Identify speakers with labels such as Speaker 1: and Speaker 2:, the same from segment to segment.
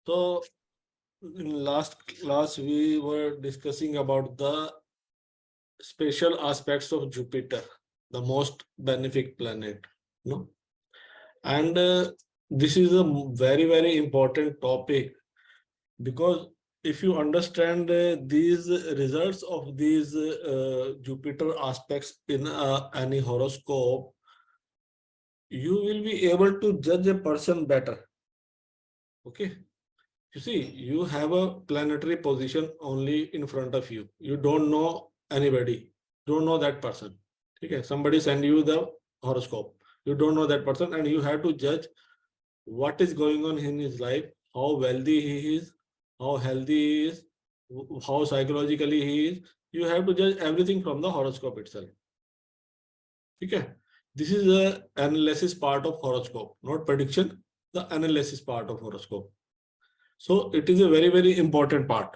Speaker 1: So in last class we were discussing about the special aspects of Jupiter, the most benefic planet. No, and this is a very important topic because if you understand these results of these Jupiter aspects in any horoscope, you will be able to judge a person better. Okay. You see, you have a planetary position only in front of you. You don't know anybody, don't know that person. Okay, somebody send you the horoscope. You don't know that person, and you have to judge what is going on in his life, how wealthy he is, how healthy he is, how psychologically he is. You have to judge everything from the horoscope itself. Okay, this is the analysis part of horoscope, not prediction. The analysis part of horoscope. So it is a very important part.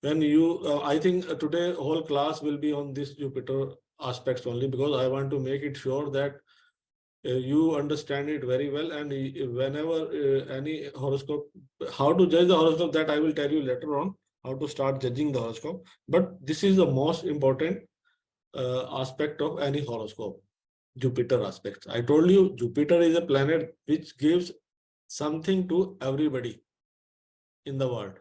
Speaker 1: When you, I think today whole class will be on this Jupiter aspects only because I want to make it sure that you understand it very well. And whenever any horoscope, how to judge the horoscope, that I will tell you later on, how to start judging the horoscope. But this is the most important aspect of any horoscope, Jupiter aspects. I told you Jupiter is a planet which gives something to everybody in the world.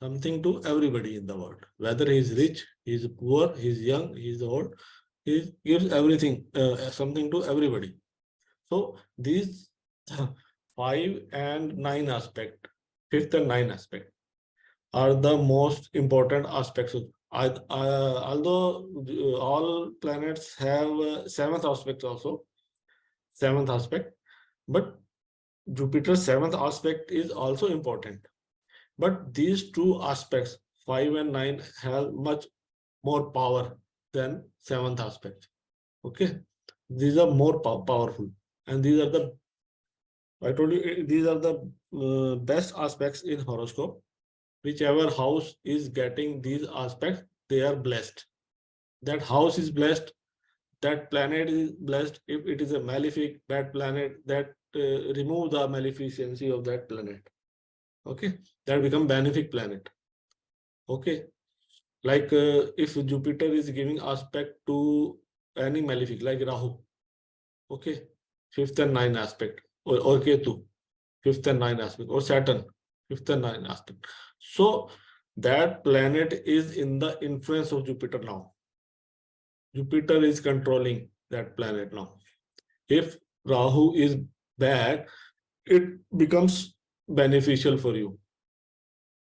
Speaker 1: Something to everybody in the world. Whether he is rich, he is poor, he is young, he is old, he gives everything, something to everybody. So these 5 and 9 aspect, 5th and 9 aspect are the most important aspects of. Although all planets have 7th aspect also, 7th aspect, but Jupiter's 7th aspect is also important. But these two aspects, 5 and 9, have much more power than 7th aspect. Okay. These are more powerful. And these are the, I told you, these are the best aspects in horoscope. Whichever house is getting these aspects, they are blessed. That house is blessed. That planet is blessed. If it is a malefic, that planet, that remove the maleficency of that planet. Okay. That become benefic planet. Okay. Like if Jupiter is giving aspect to any malefic like Rahu, okay, 5th and 9 aspect, or Ketu, 5th and 9 aspect, or Saturn, 5th and 9 aspect. So that planet is in the influence of Jupiter now. Jupiter is controlling that planet now. If Rahu is bad, it becomes beneficial for you.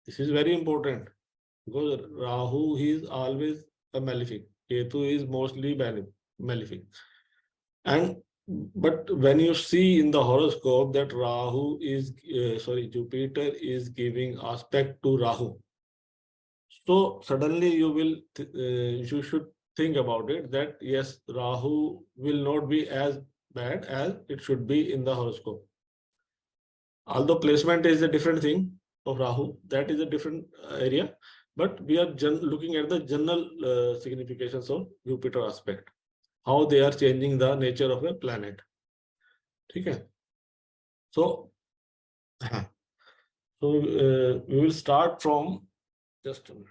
Speaker 1: This is very important. Because Rahu is always a malefic. Ketu is mostly malefic. And but when you see in the horoscope that Rahu is Jupiter is giving aspect to Rahu. So suddenly you should think about it that yes, Rahu will not be as bad as it should be in the horoscope. Although placement is a different thing of Rahu, that is a different area. But we are looking at the general significations of Jupiter aspect, how they are changing the nature of a planet. Okay. So, we will start from just a minute.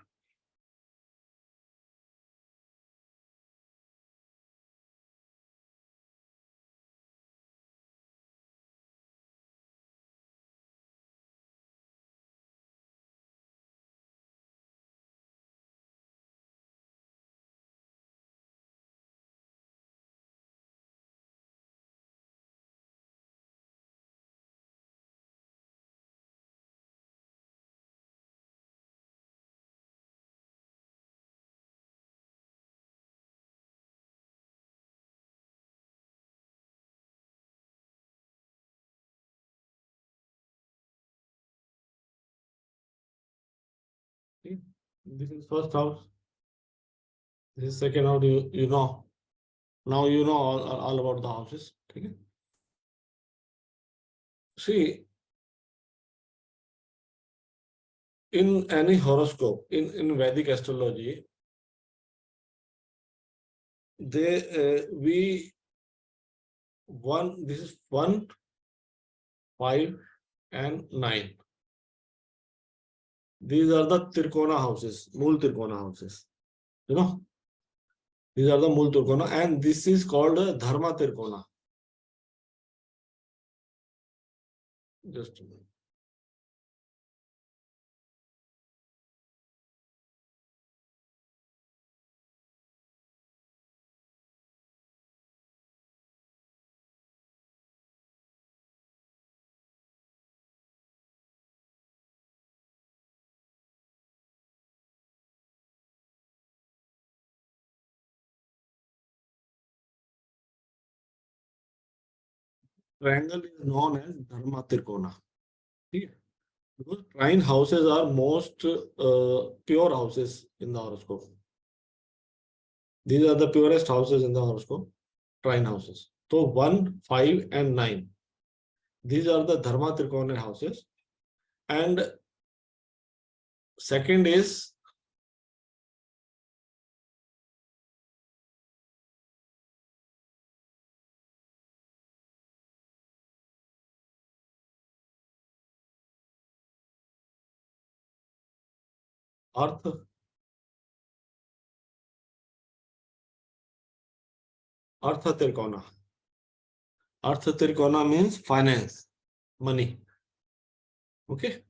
Speaker 1: See, this is first house. This is second house. You know. Now you know all about the houses. Okay. See, in any horoscope, in Vedic astrology, we one, this is 1, 5, and 9. These are the Trikona houses, Mool Trikona houses. You know, these are the Mool Trikona, and this is called Dharma Trikona. Just a minute. Triangle is known as Dharma Trikona. Okay? Because trine houses are most pure houses in the horoscope. These are the purest houses in the horoscope, trine houses. So 1, 5, and 9. These are the Dharma Trikona houses. And second is Artha. Artha Trikona. Artha Trikona means finance, money. Okay.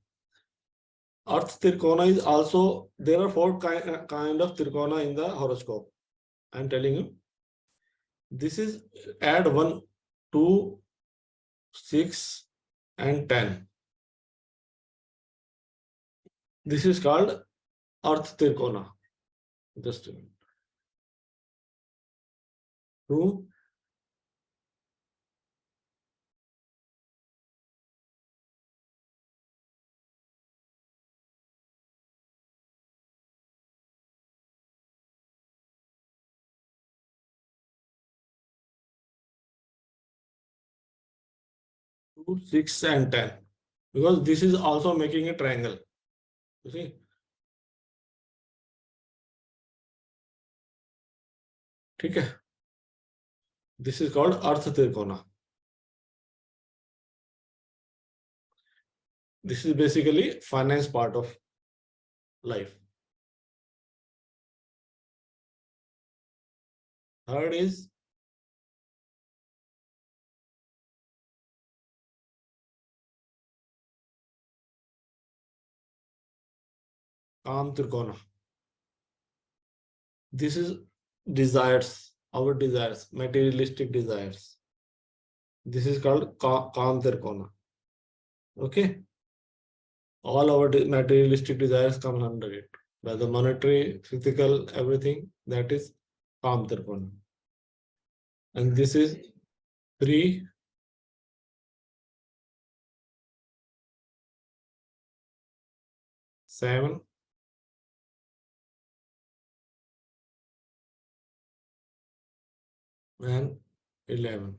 Speaker 1: Artha Trikona is also, there are four kind of Trikona in the horoscope. I'm telling you. This is add 1, 2, 6, and 10. This is called Artha Trikona. Just a minute. 2, 2, 6, and 10. Because this is also making a triangle. You see? Okay. This is called Artha Trikona. This is basically finance part of life. Third is Kam Trikona. This is desires, our desires, materialistic desires. This is called Kam Trikona. Okay. All our materialistic desires come under it. Whether monetary, physical, everything, that is Kam Trikona. And this is 3, 7, and 11.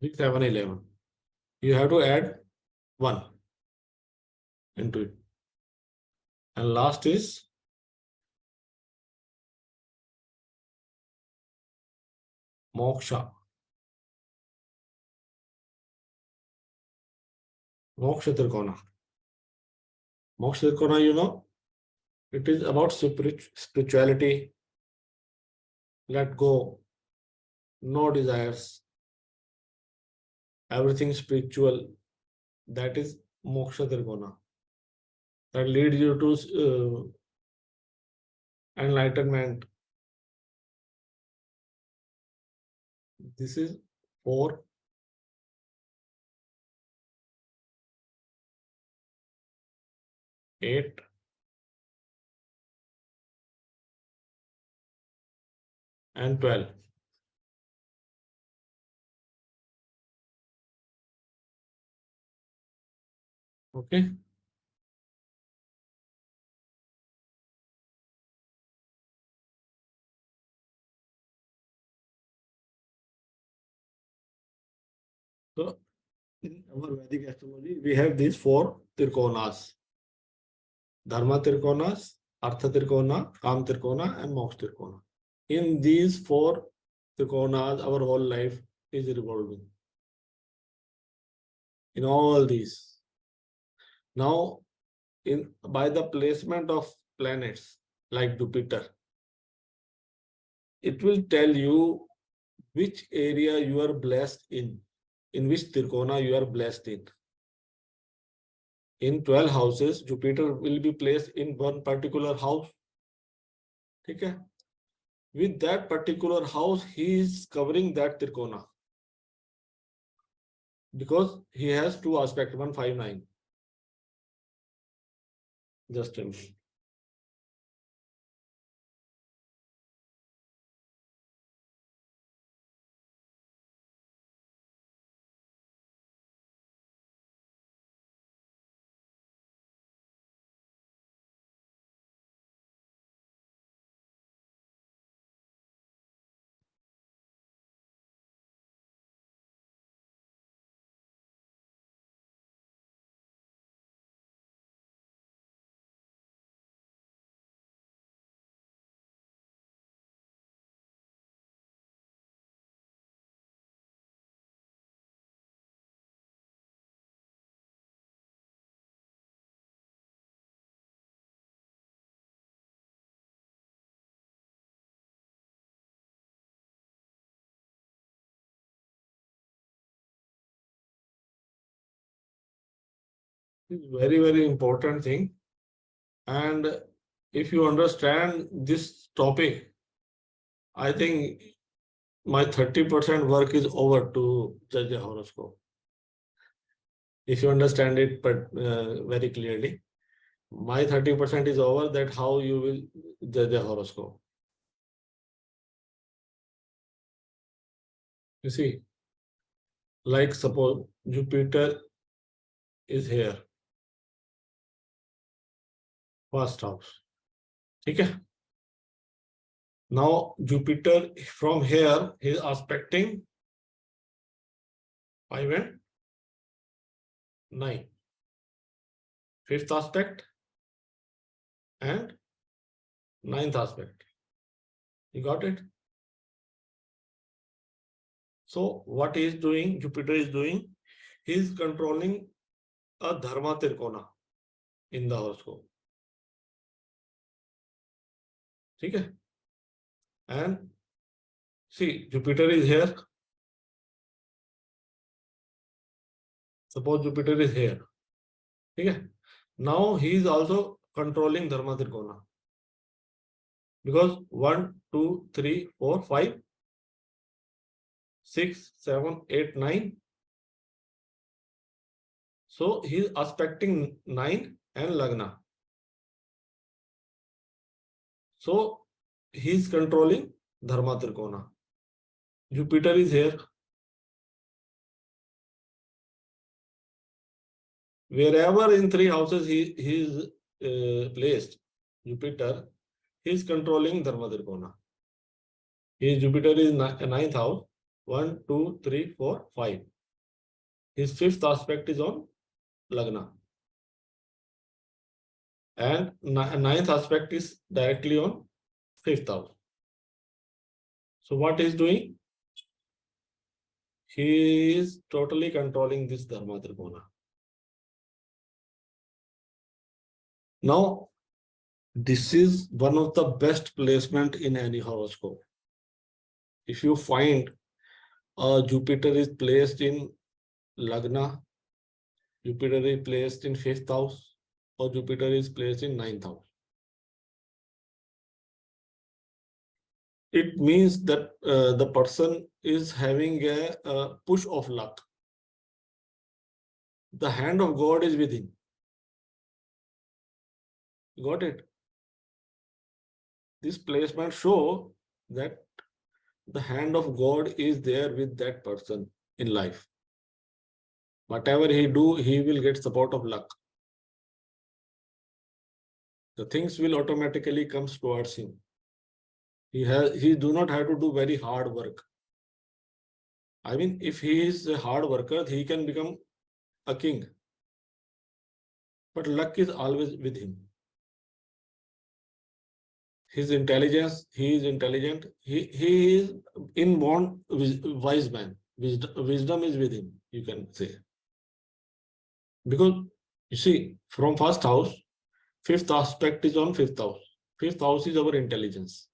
Speaker 1: Three, 7, 11. You have to add 1 into it. And last is Moksha. Moksha Trikona. Moksha Trikona, you know, it is about spirituality, let go, no desires, everything spiritual. That is Moksha Trikona. That leads you to enlightenment. This is 4, 8, and 12. Okay. So our Vedic astrology, we have these four Tirkonas: Dharma Tirkonas, Artha Tirkona, Kam Tirkona, and Moksha Tirkona. In these four Tirkonas, our whole life is revolving. In all these. Now, by the placement of planets like Jupiter, it will tell you which area you are blessed in which Tirkona you are blessed in. In 12 houses, Jupiter will be placed in one particular house. Okay? With that particular house, he is covering that Tirkona. Because he has two aspects, 159. Just a minute. It's very, very important thing. And if you understand this topic, I think my 30% work is over to judge a horoscope. If you understand it, but very clearly, my 30% is over, that how you will judge a horoscope. You see, like suppose Jupiter is here, first house. Okay. Now Jupiter from here is aspecting 5 and 9. Fifth aspect and ninth aspect. You got it? So what he is doing, Jupiter is doing, he is controlling a Dharma Tirkona in the horoscope. Okay? And see, Jupiter is here. Suppose Jupiter is here. Okay? Now he is also controlling Dharma Tirkona. Because 1, 2, 3, 4, 5, 6, 7, 8, 9. So he is aspecting 9 and Lagna. So he is controlling Dharma Tirkona. Jupiter is here. Wherever in 3 houses he is placed, Jupiter, he is controlling Dharma Tirkona. Jupiter is 9th house. 1, 2, 3, 4, 5. His 5th aspect is on Lagna. And 9th aspect is directly on 5th house. So what he is doing? He is totally controlling this Dharma Tirkona. Now, this is one of the best placement in any horoscope. If you find Jupiter is placed in Lagna, Jupiter is placed in 5th house, or Jupiter is placed in 9th house, it means that the person is having a push of luck. The hand of God is with him. Got it? This placement show that the hand of God is there with that person in life. Whatever he do, he will get support of luck. The things will automatically come towards him. He do not have to do very hard work. I mean, if he is a hard worker, he can become a king. But luck is always with him. His intelligence, he is intelligent. He is inborn wise man. Wisdom is with him, you can say. Because you see, from first house, fifth aspect is on fifth house. Fifth house is our intelligence.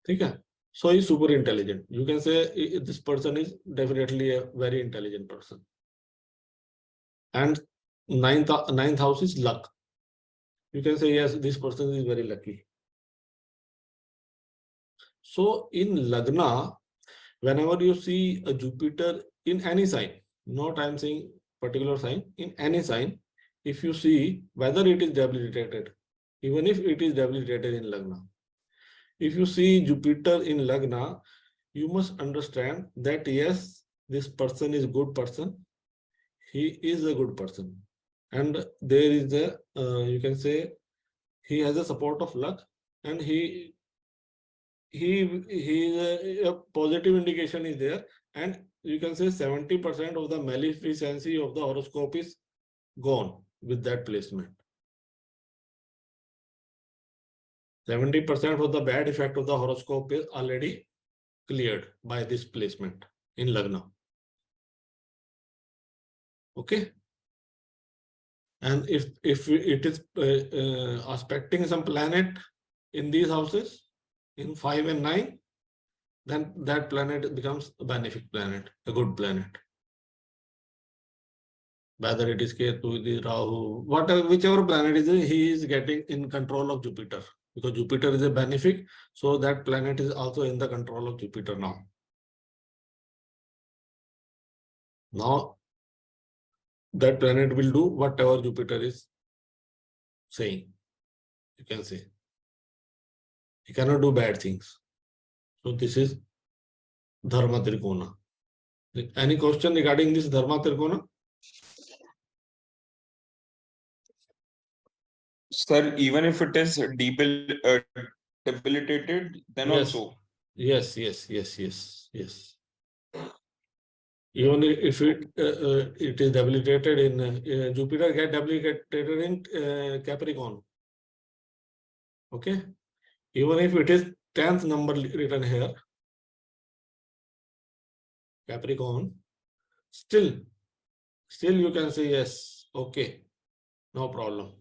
Speaker 1: Okay? So he's super intelligent. You can say this person is definitely a very intelligent person. And ninth house is luck. You can say, yes, this person is very lucky. So in Lagna, whenever you see a Jupiter in any sign, not I'm saying particular sign, in any sign, if you see whether it is debilitated, even if it is debilitated in Lagna, if you see Jupiter in Lagna, you must understand that yes, this person is a good person. He is a good person. And there is a, you can say, he has a support of luck, and he a positive indication is there, and you can say 70% of the maleficency of the horoscope is gone with that placement. 70% of the bad effect of the horoscope is already cleared by this placement in Lagna. Okay. And if it is aspecting some planet in these houses, in 5 and 9, then that planet becomes a benefic planet, a good planet. Whether it is Ketu, Rahu, whatever, whichever planet is, he is getting in control of Jupiter, because Jupiter is a benefic, so that planet is also in the control of Jupiter now. Now, that planet will do whatever Jupiter is saying. You can say he cannot do bad things. So this is Dharma Trikona. Any question regarding this Dharma Trikona?
Speaker 2: Sir, even if it is debilitated, then
Speaker 1: Yes.
Speaker 2: also.
Speaker 1: Yes. Even if it is debilitated in Jupiter, get debilitated in Capricorn. Okay. Even if it is 10th number written here, Capricorn, still you can say yes, okay, no problem.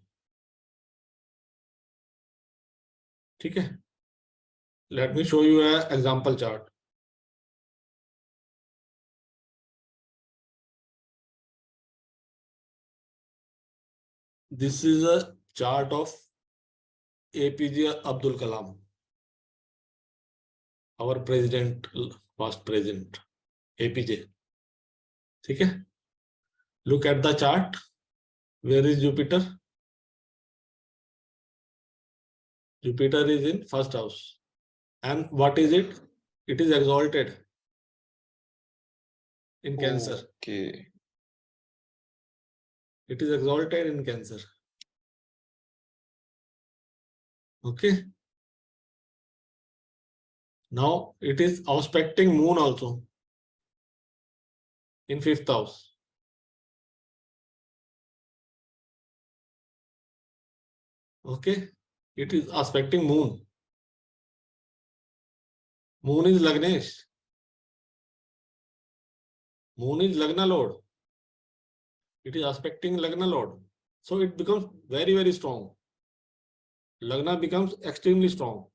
Speaker 1: Okay. Let me show you an example chart. This is a chart of APJ Abdul Kalam, our president, past president, APJ. Okay. Look at the chart. Where is Jupiter? Jupiter is in first house. And what is it? It is exalted in Cancer.
Speaker 2: Okay.
Speaker 1: It is exalted in Cancer. Okay. Now it is aspecting Moon also in fifth house. Okay. It is aspecting Moon. Moon is Lagnesh. Moon is Lagna Lord. It is aspecting Lagna Lord. So it becomes very, very strong. Lagna becomes extremely strong.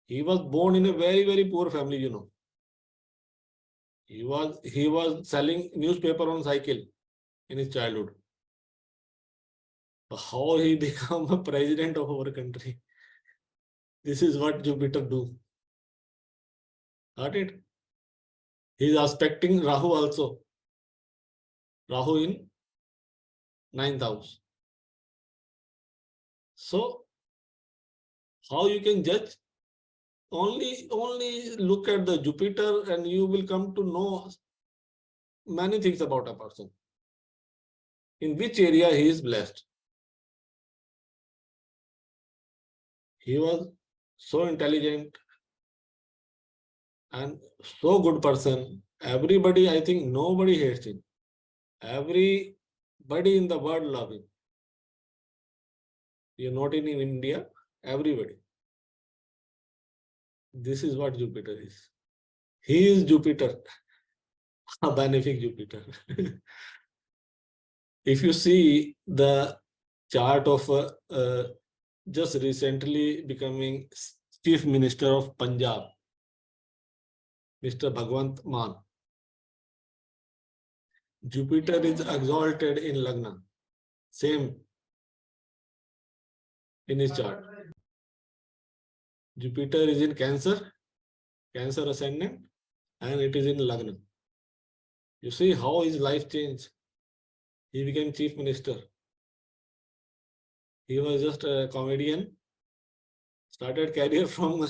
Speaker 1: He was born in a very, very poor family, you know. He was selling newspaper on cycle in his childhood. How he become a president of our country? This is what Jupiter do. Got it? He is aspecting Rahu also. Rahu in 9th house. So how you can judge? Only look at the Jupiter and you will come to know many things about a person. In which area he is blessed. He was so intelligent and so good person. Everybody, I think nobody hates him. Everybody in the world love him. You're not in India, everybody. This is what Jupiter is. He is Jupiter, a benefic Jupiter. If you see the chart of just recently becoming Chief Minister of Punjab, Mr. Bhagwant Mann, Jupiter is exalted in Lagna, same in his chart. Jupiter is in Cancer, Cancer ascendant, and it is in Lagna. You see how his life changed. He became Chief Minister. He was just a comedian, started career from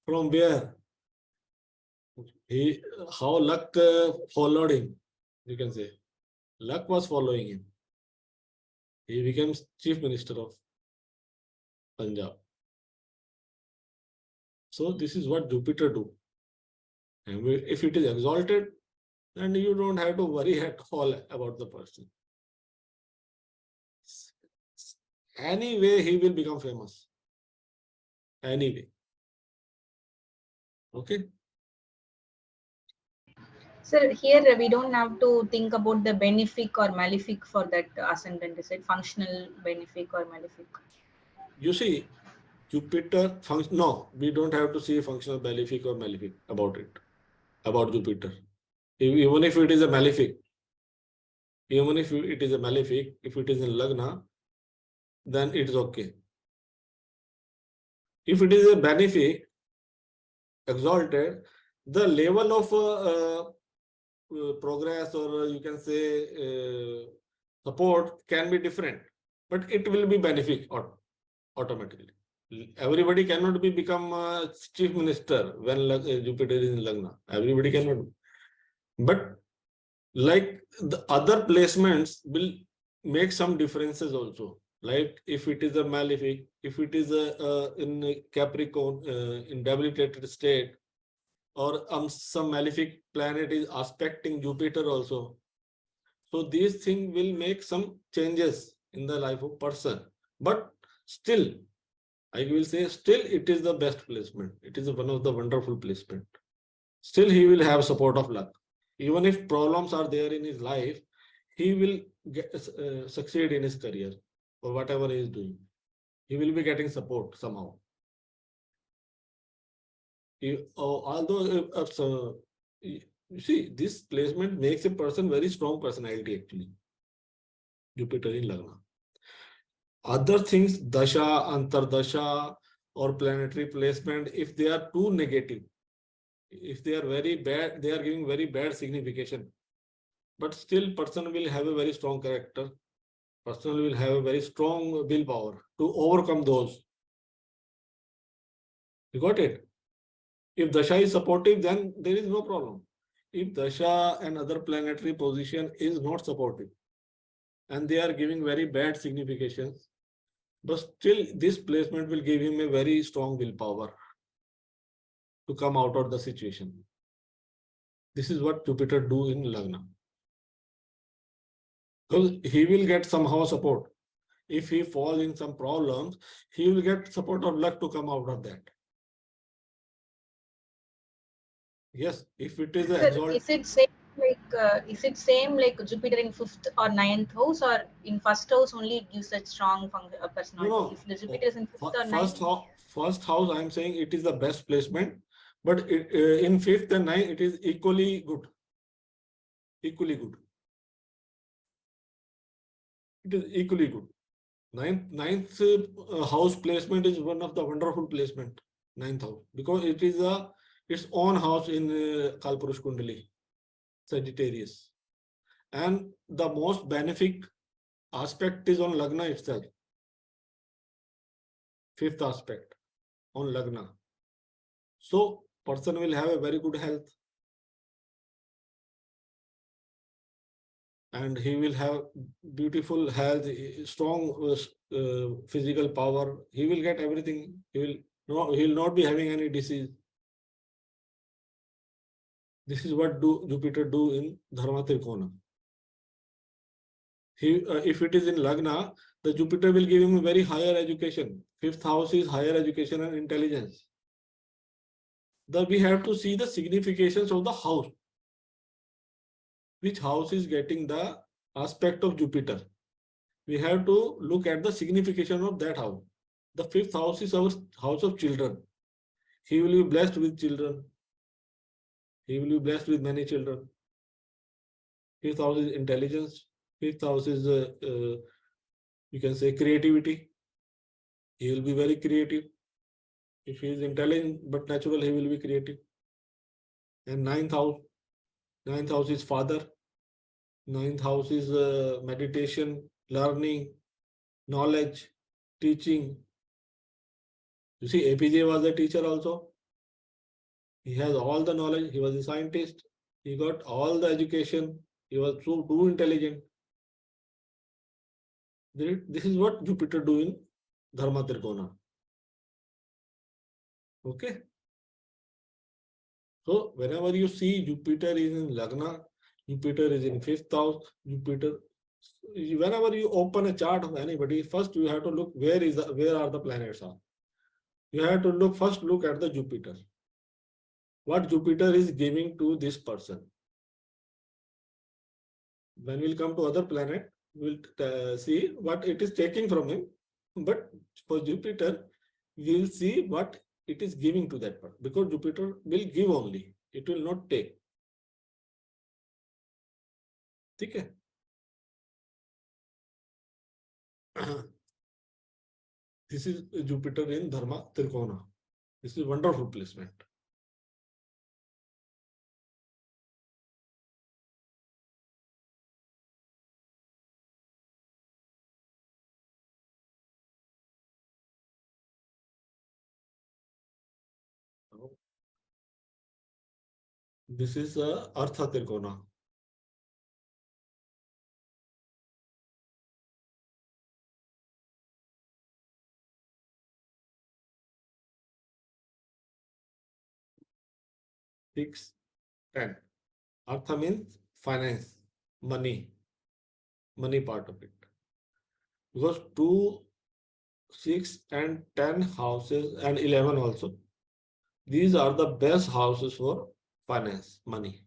Speaker 1: from where? How luck followed him, you can say. Luck was following him. He became Chief Minister of Punjab. So this is what Jupiter do. And if it is exalted, then you don't have to worry at all about the person. Anyway, he will become famous. Anyway. Okay.
Speaker 3: Sir, here we don't have to think about the benefic or malefic for that ascendant. Is it functional, benefic, or malefic?
Speaker 1: You see, Jupiter function. No, we don't have to see functional benefic or malefic about it, about Jupiter. Even if it is a malefic, if it is in Lagna, then it is okay. If it is a benefic, exalted, the level of progress, or you can say support, can be different, but it will be benefic automatically. Everybody cannot become chief minister when Jupiter is in Lagna. Everybody cannot. But like the other placements will make some differences also. Like if it is a malefic, if it is in Capricorn, in debilitated state, or some malefic planet is aspecting Jupiter also. So these things will make some changes in the life of person. But still, I will say still it is the best placement. It is one of the wonderful placement. Still he will have support of luck. Even if problems are there in his life, he will succeed in his career or whatever he is doing. He will be getting support somehow. Although you see, this placement makes a person very strong personality actually. Jupiter in Lagna. Other things, dasha, antardasha, or planetary placement, if they are too negative, if they are very bad, they are giving very bad signification. But still, person will have a very strong character. Person will have a very strong willpower to overcome those. You got it? If dasha is supportive, then there is no problem. If dasha and other planetary position is not supportive, and they are giving very bad significations, but still this placement will give him a very strong willpower to come out of the situation. This is what Jupiter do in Lagna. Because he will get somehow support. If he falls in some problems, he will get support of luck to come out of that. Yes, if it is
Speaker 3: Is it same like Jupiter in 5th or 9th house, or in 1st house only it gives a strong personality?
Speaker 1: No.
Speaker 3: If the Jupiter is in 5th or 9th,
Speaker 1: first house, I am saying it is the best placement, but in 5th and 9th it is equally good. Equally good. It is equally good. Ninth house placement is one of the wonderful placement. 9th house, because it is its own house in Kalpurush Kundali, Sagittarius, and the most benefic aspect is on Lagna itself. 5th aspect on Lagna. So person will have a very good health, and he will have beautiful health, strong physical power. He will get everything. He will not be having any disease. This is what do Jupiter do in Dharma Trikona. If it is in Lagna, the Jupiter will give him a very higher education. Fifth house is higher education and intelligence. We have to see the significations of the house. Which house is getting the aspect of Jupiter? We have to look at the signification of that house. The fifth house is our house of children. He will be blessed with children. He will be blessed with many children. Fifth house is intelligence. Fifth house is, you can say, creativity. He will be very creative. If he is intelligent but natural, he will be creative. And ninth house is father. Ninth house is meditation, learning, knowledge, teaching. You see, APJ was a teacher also. He has all the knowledge. He was a scientist. He got all the education. He was too intelligent. This is what Jupiter do in Dharma Trikona. Okay. So whenever you see Jupiter is in Lagna, Jupiter is in fifth house, Jupiter. Whenever you open a chart of anybody, first you have to look where are the planets are. You have to first look at the Jupiter. What Jupiter is giving to this person. When we'll come to other planet, we'll see what it is taking from him. But for Jupiter, we'll see what it is giving to that person. Because Jupiter will give only. It will not take. Okay. This is Jupiter in Dharma Trikona. This is wonderful placement. This is Artha Trikona. Six, 10. Artha means finance, money part of it. Because 2, 6, and 10 houses and 11 also. These are the best houses for finance, money.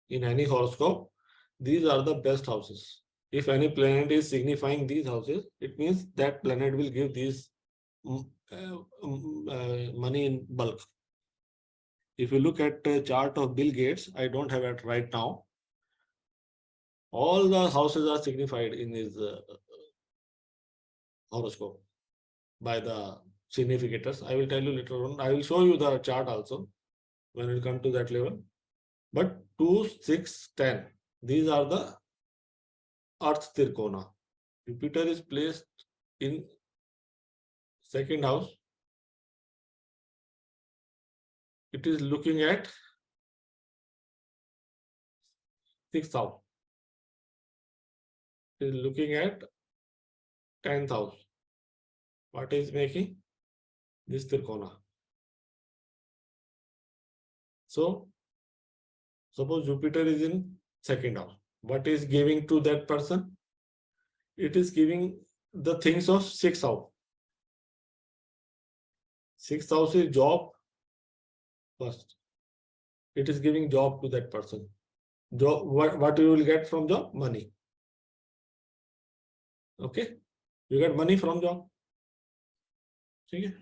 Speaker 1: In any horoscope, these are the best houses. If any planet is signifying these houses, it means that planet will give these money in bulk. If you look at the chart of Bill Gates, I don't have it right now. All the houses are signified in his horoscope by the significators. I will tell you later on. I will show you the chart also when we come to that level. But 2, 6, 10. These are the Earth Trikona. Jupiter is placed in second house. It is looking at sixth house. It is looking at 10th house. What is making this Trikona? So, suppose Jupiter is in second house. What is giving to that person? It is giving the things of sixth house. Sixth house is job first. It is giving job to that person. Job, what you will get from job? Money. Okay. You get money from job. Okay.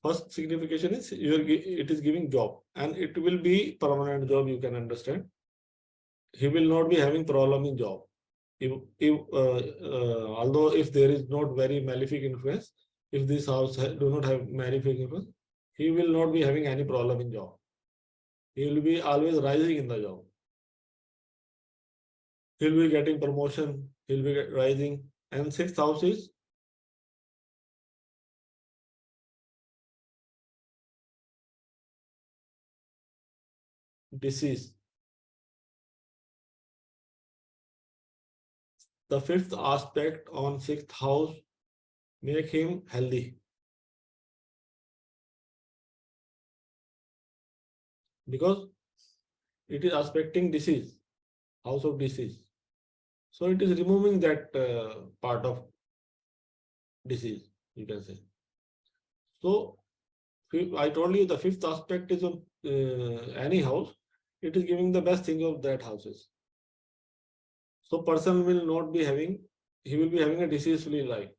Speaker 1: First signification is it is giving job, and it will be permanent job. You can understand. He will not be having problem in job. Although if there is not very malefic influence, if this house do not have malefic influence, he will not be having any problem in job. He will be always rising in the job. He will be getting promotion. He will be rising. And sixth house is disease. The fifth aspect on sixth house make him healthy. because it is aspecting disease, house of disease. So it is removing that part of disease, you can say. So I told you the fifth aspect is on any house. It is giving the best thing of that houses. So person will not be having, he will be having a disease-free life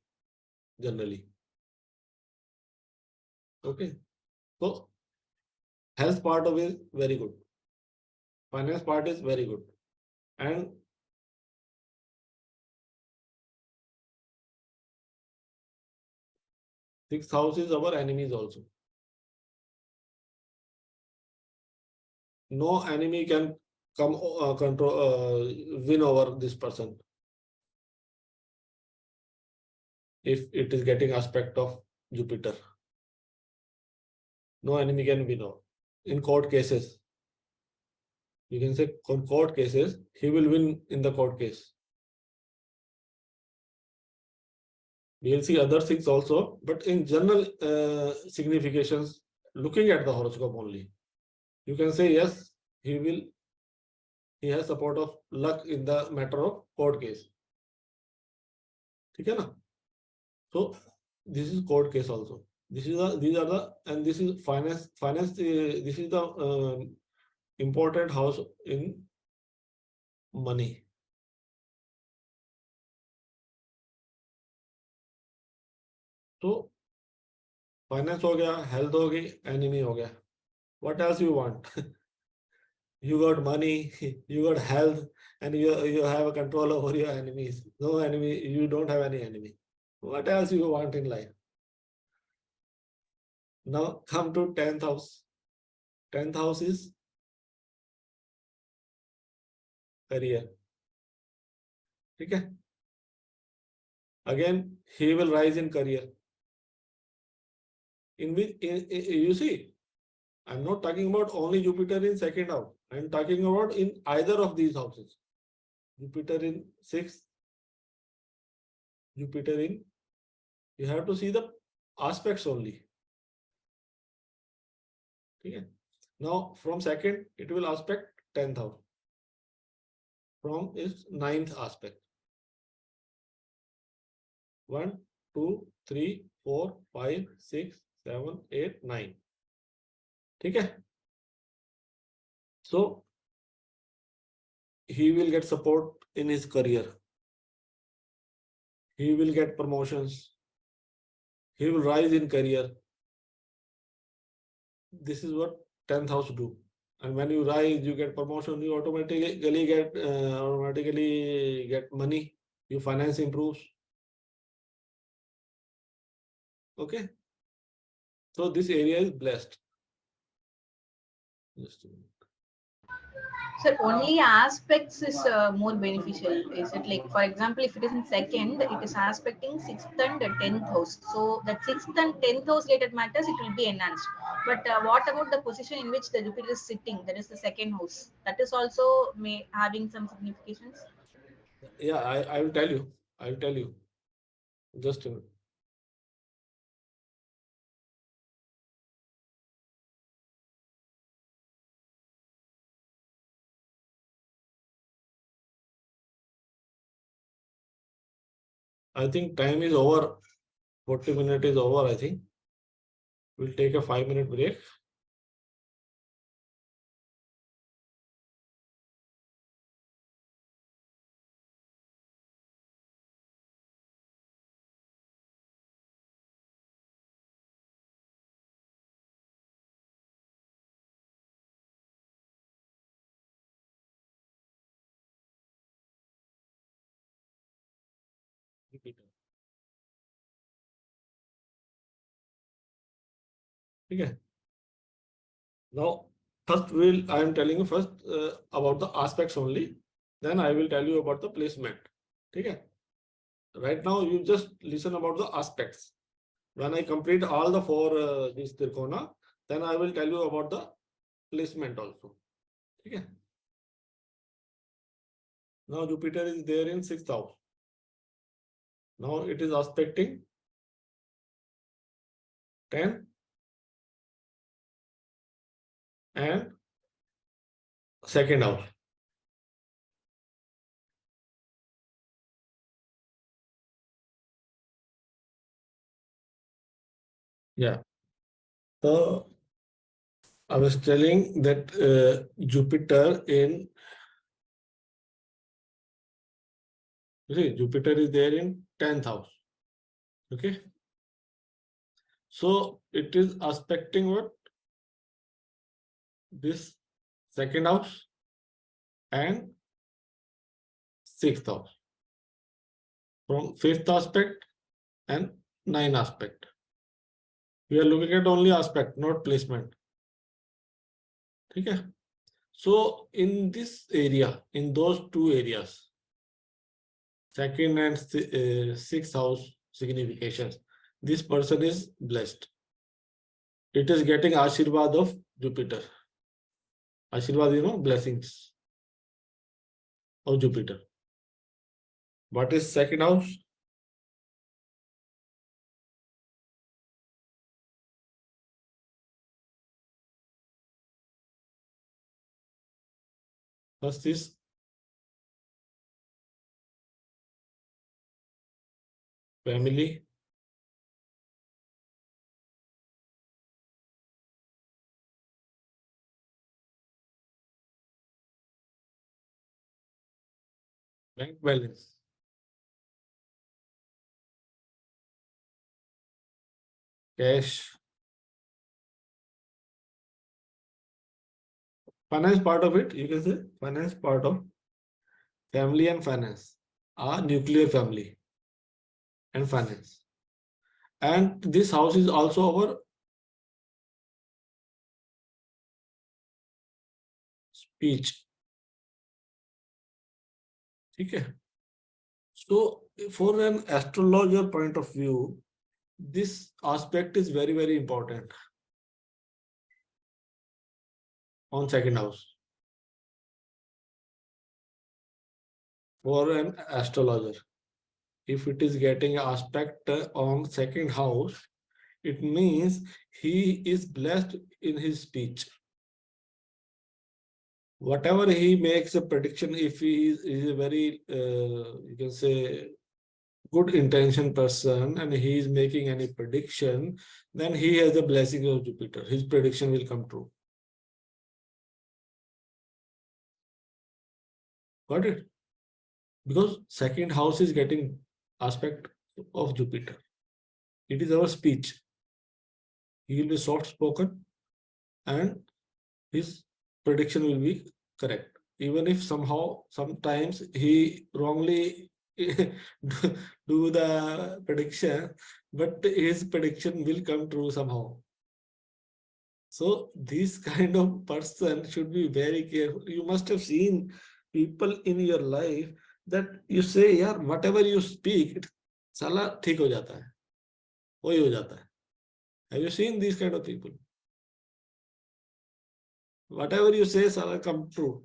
Speaker 1: generally. Okay. So health part of it is very good. Finance part is very good. And sixth house is our enemies also. No enemy can come win over this person if it is getting aspect of Jupiter. No enemy can win over. In court cases, you can say on court cases, he will win in the court case. We will see other things also, but in general significations, looking at the horoscope only, you can say yes, he has support of luck in the matter of court case. Okay, na? So this is court case also. These are the, and this is finance. This is the important house in money. So finance हो गया, health हो गई, enemy हो गया. What else you want? You got money, you got health, and you have a control over your enemies. No enemy, you don't have any enemy. What else you want in life? Now come to 10th house. 10th house is career. Okay. Again, he will rise in career. In which you see, I'm not talking about only Jupiter in second house. I'm talking about in either of these houses. Jupiter in sixth, Jupiter in. You have to see the aspects only. Okay. Now from second, it will aspect 10th house. From its ninth aspect. 1, 2, 3, 4, 5, 6, 7, 8, 9. Okay. So he will get support in his career. He will get promotions. He will rise in career. This is what 10th house do. And when you rise, you get promotion, you automatically get money. Your finance improves. Okay. So this area is blessed. Just a minute.
Speaker 3: So only aspects is more beneficial. Is it like, for example, if it is in second, it is aspecting sixth and 10th house. So that sixth and 10th house related matters, it will be enhanced. But what about the position in which the Jupiter is sitting? That is the second house. That is also having some significations.
Speaker 1: Yeah, I will tell you. I will tell you. Just a minute. I think time is over. 40 minutes is over, I think. We'll take a 5-minute break. Okay. Now, first I am telling you first about the aspects only. Then I will tell you about the placement. Okay. Right now, you just listen about the aspects. When I complete all the 4 these Trikona, then I will tell you about the placement also. Okay. Now Jupiter is there in 6th house. Now it is aspecting 10 and second house. Yeah. So I was telling that Jupiter in Jupiter is there in 10th house. Okay. So it is aspecting what? This second house and 6th house. From 5th aspect and 9th aspect. We are looking at only aspect, not placement. Okay. So in this area, in those two areas, second and 6th house significations, this person is blessed. It is getting Ashirvad of Jupiter. Ashirvad, blessings of Jupiter. What is second house? First is family. Bank balance. Cash. Finance part of it, you can say finance part of family and finance are nuclear family and finance. And this house is also our speech. Okay. So for an astrologer point of view, this aspect is very, very important on second house. For an astrologer, if it is getting an aspect on second house, it means he is blessed in his speech. Whatever he makes a prediction, if he is a very, you can say, good intention person and he is making any prediction, then he has the blessing of Jupiter. His prediction will come true. Got it? Because second house is getting aspect of Jupiter. It is our speech. He will be soft spoken and his prediction will be correct. Even if sometimes he wrongly do the prediction, but his prediction will come true somehow. So this kind of person should be very careful. You must have seen people in your life that you say, yaar, whatever you speak, sala theek ho jata hai. Wahi ho jata hai. Have you seen these kind of people? Whatever you say, sala come true.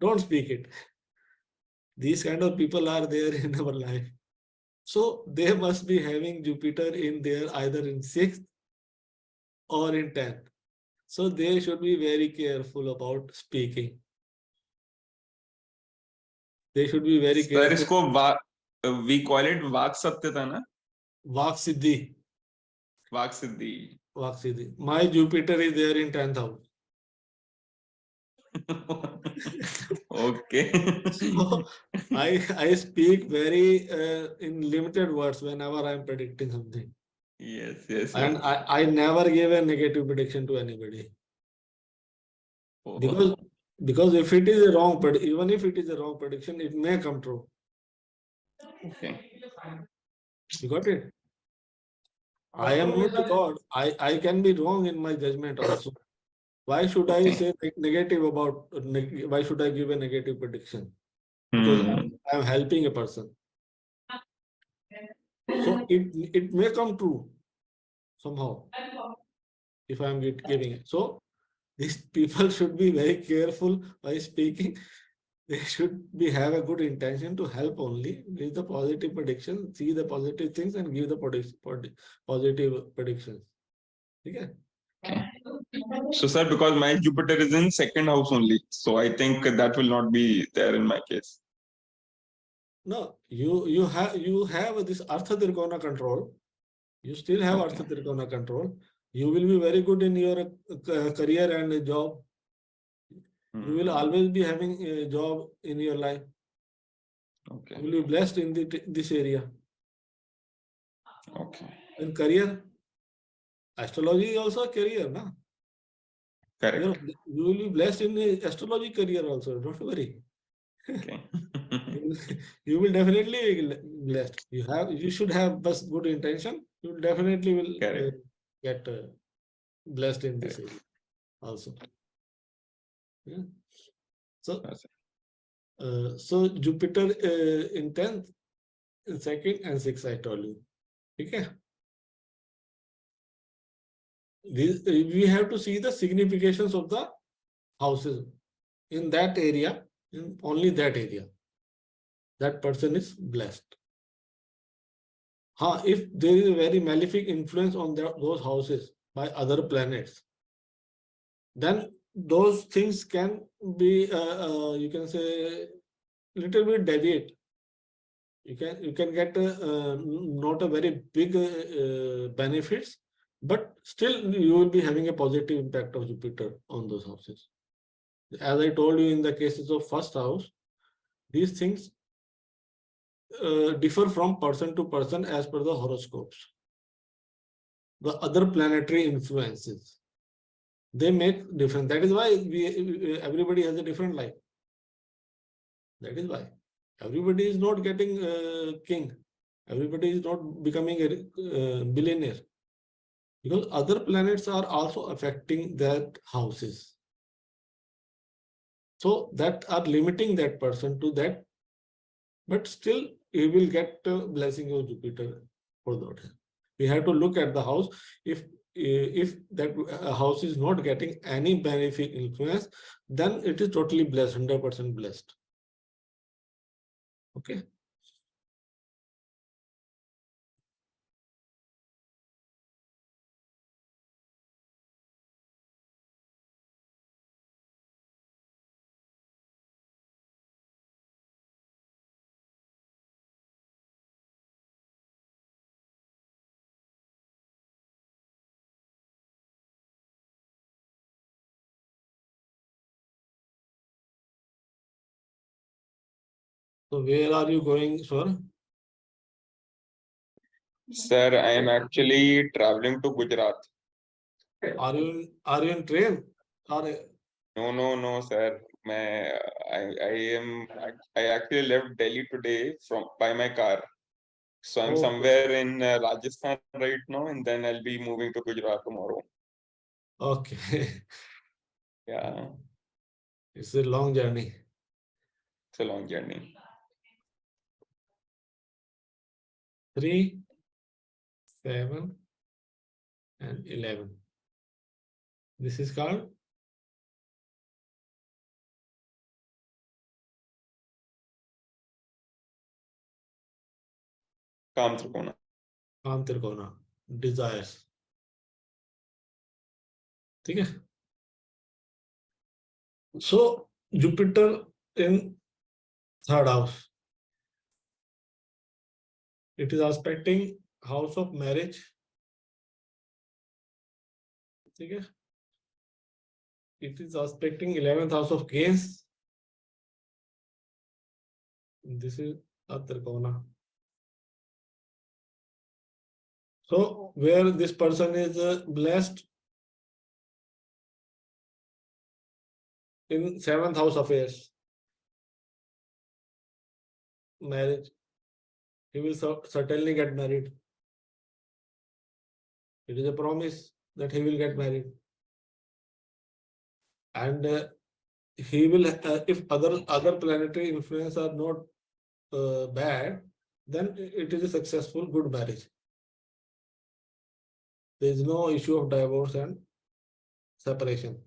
Speaker 1: Don't speak it. These kind of people are there in our life. So they must be having Jupiter in there either in 6th or in 10th. So they should be very careful about speaking. They should be very
Speaker 2: Sir,
Speaker 1: careful.
Speaker 2: we call it Vak Satyata, na?
Speaker 1: Vak Siddhi.
Speaker 2: Vak Siddhi.
Speaker 1: Vak Siddhi. My Jupiter is there in 10th house.
Speaker 2: Okay.
Speaker 1: So I speak very in limited words whenever I'm predicting something.
Speaker 2: Yes.
Speaker 1: And I never give a negative prediction to anybody.
Speaker 2: Oh.
Speaker 1: Because if it is a wrong even if it is a wrong prediction, it may come true.
Speaker 2: Okay.
Speaker 1: You got it? I am not the God. I can be wrong in my judgment also. Why should I say negative about, why should I give a negative prediction? Because I am helping a person. So it may come true somehow if I am giving it. So these people should be very careful while speaking. They should have a good intention to help only with the positive prediction, see the positive things and give the positive predictions. Okay?
Speaker 2: So, sir, because my Jupiter is in second house only, so I think that will not be there in my case.
Speaker 1: No, you have this Artha Trikona control. You still have
Speaker 2: Okay.
Speaker 1: Artha Trikona control. You will be very good in your career and job. You will always be having a job in your life.
Speaker 2: Okay.
Speaker 1: You will be blessed in this area.
Speaker 2: Okay.
Speaker 1: In career, astrology is also a career, na?
Speaker 2: Correct.
Speaker 1: You will be blessed in the astrology career also. Don't worry.
Speaker 2: Okay.
Speaker 1: You will definitely be blessed. You should have just good intention. You definitely will
Speaker 2: Correct.
Speaker 1: get blessed in this
Speaker 2: Correct.
Speaker 1: area also. Yeah. So, so Jupiter in 10th, in 2nd and 6th, I told you. Okay. We have to see the significations of the houses in that area, in only that area. That person is blessed. If there is a very malefic influence on those houses by other planets, then those things can be, you can say, little bit deviate. You can get not a very big benefits, but still you will be having a positive impact of Jupiter on those houses. As I told you, in the cases of first house, these things differ from person to person as per the horoscopes. The other planetary influences, they make difference. That is why everybody has a different life. That is why everybody is not getting king. Everybody is not becoming a billionaire, because other planets are also affecting that houses. So that are limiting that person to that, but still he will get blessing of Jupiter for that. We have to look at the house. If that house is not getting any benefic influence, then it is totally blessed, 100% blessed. Okay. So where are you going, sir?
Speaker 2: Sir, I am actually traveling to Gujarat.
Speaker 1: Are you in train? Or
Speaker 2: No, sir. I actually left Delhi today by my car. So I'm
Speaker 1: okay.
Speaker 2: somewhere in Rajasthan right now, and then I'll be moving to Gujarat tomorrow.
Speaker 1: Okay.
Speaker 2: Yeah,
Speaker 1: It's a long journey.
Speaker 2: it's a long journey.
Speaker 1: 3, 7, and 11. This is called
Speaker 2: Kam Trikona.
Speaker 1: Kam Trikona, desires. Okay. So Jupiter in 3rd house. It is aspecting house of marriage. Okay. It is aspecting 11th house of gains. This is a Trikona. So where this person is blessed in 7th house affairs, marriage, he will certainly get married. It is a promise that he will get married. And he will, if other planetary influence are not bad, then it is a successful, good marriage. There is no issue of divorce and separation.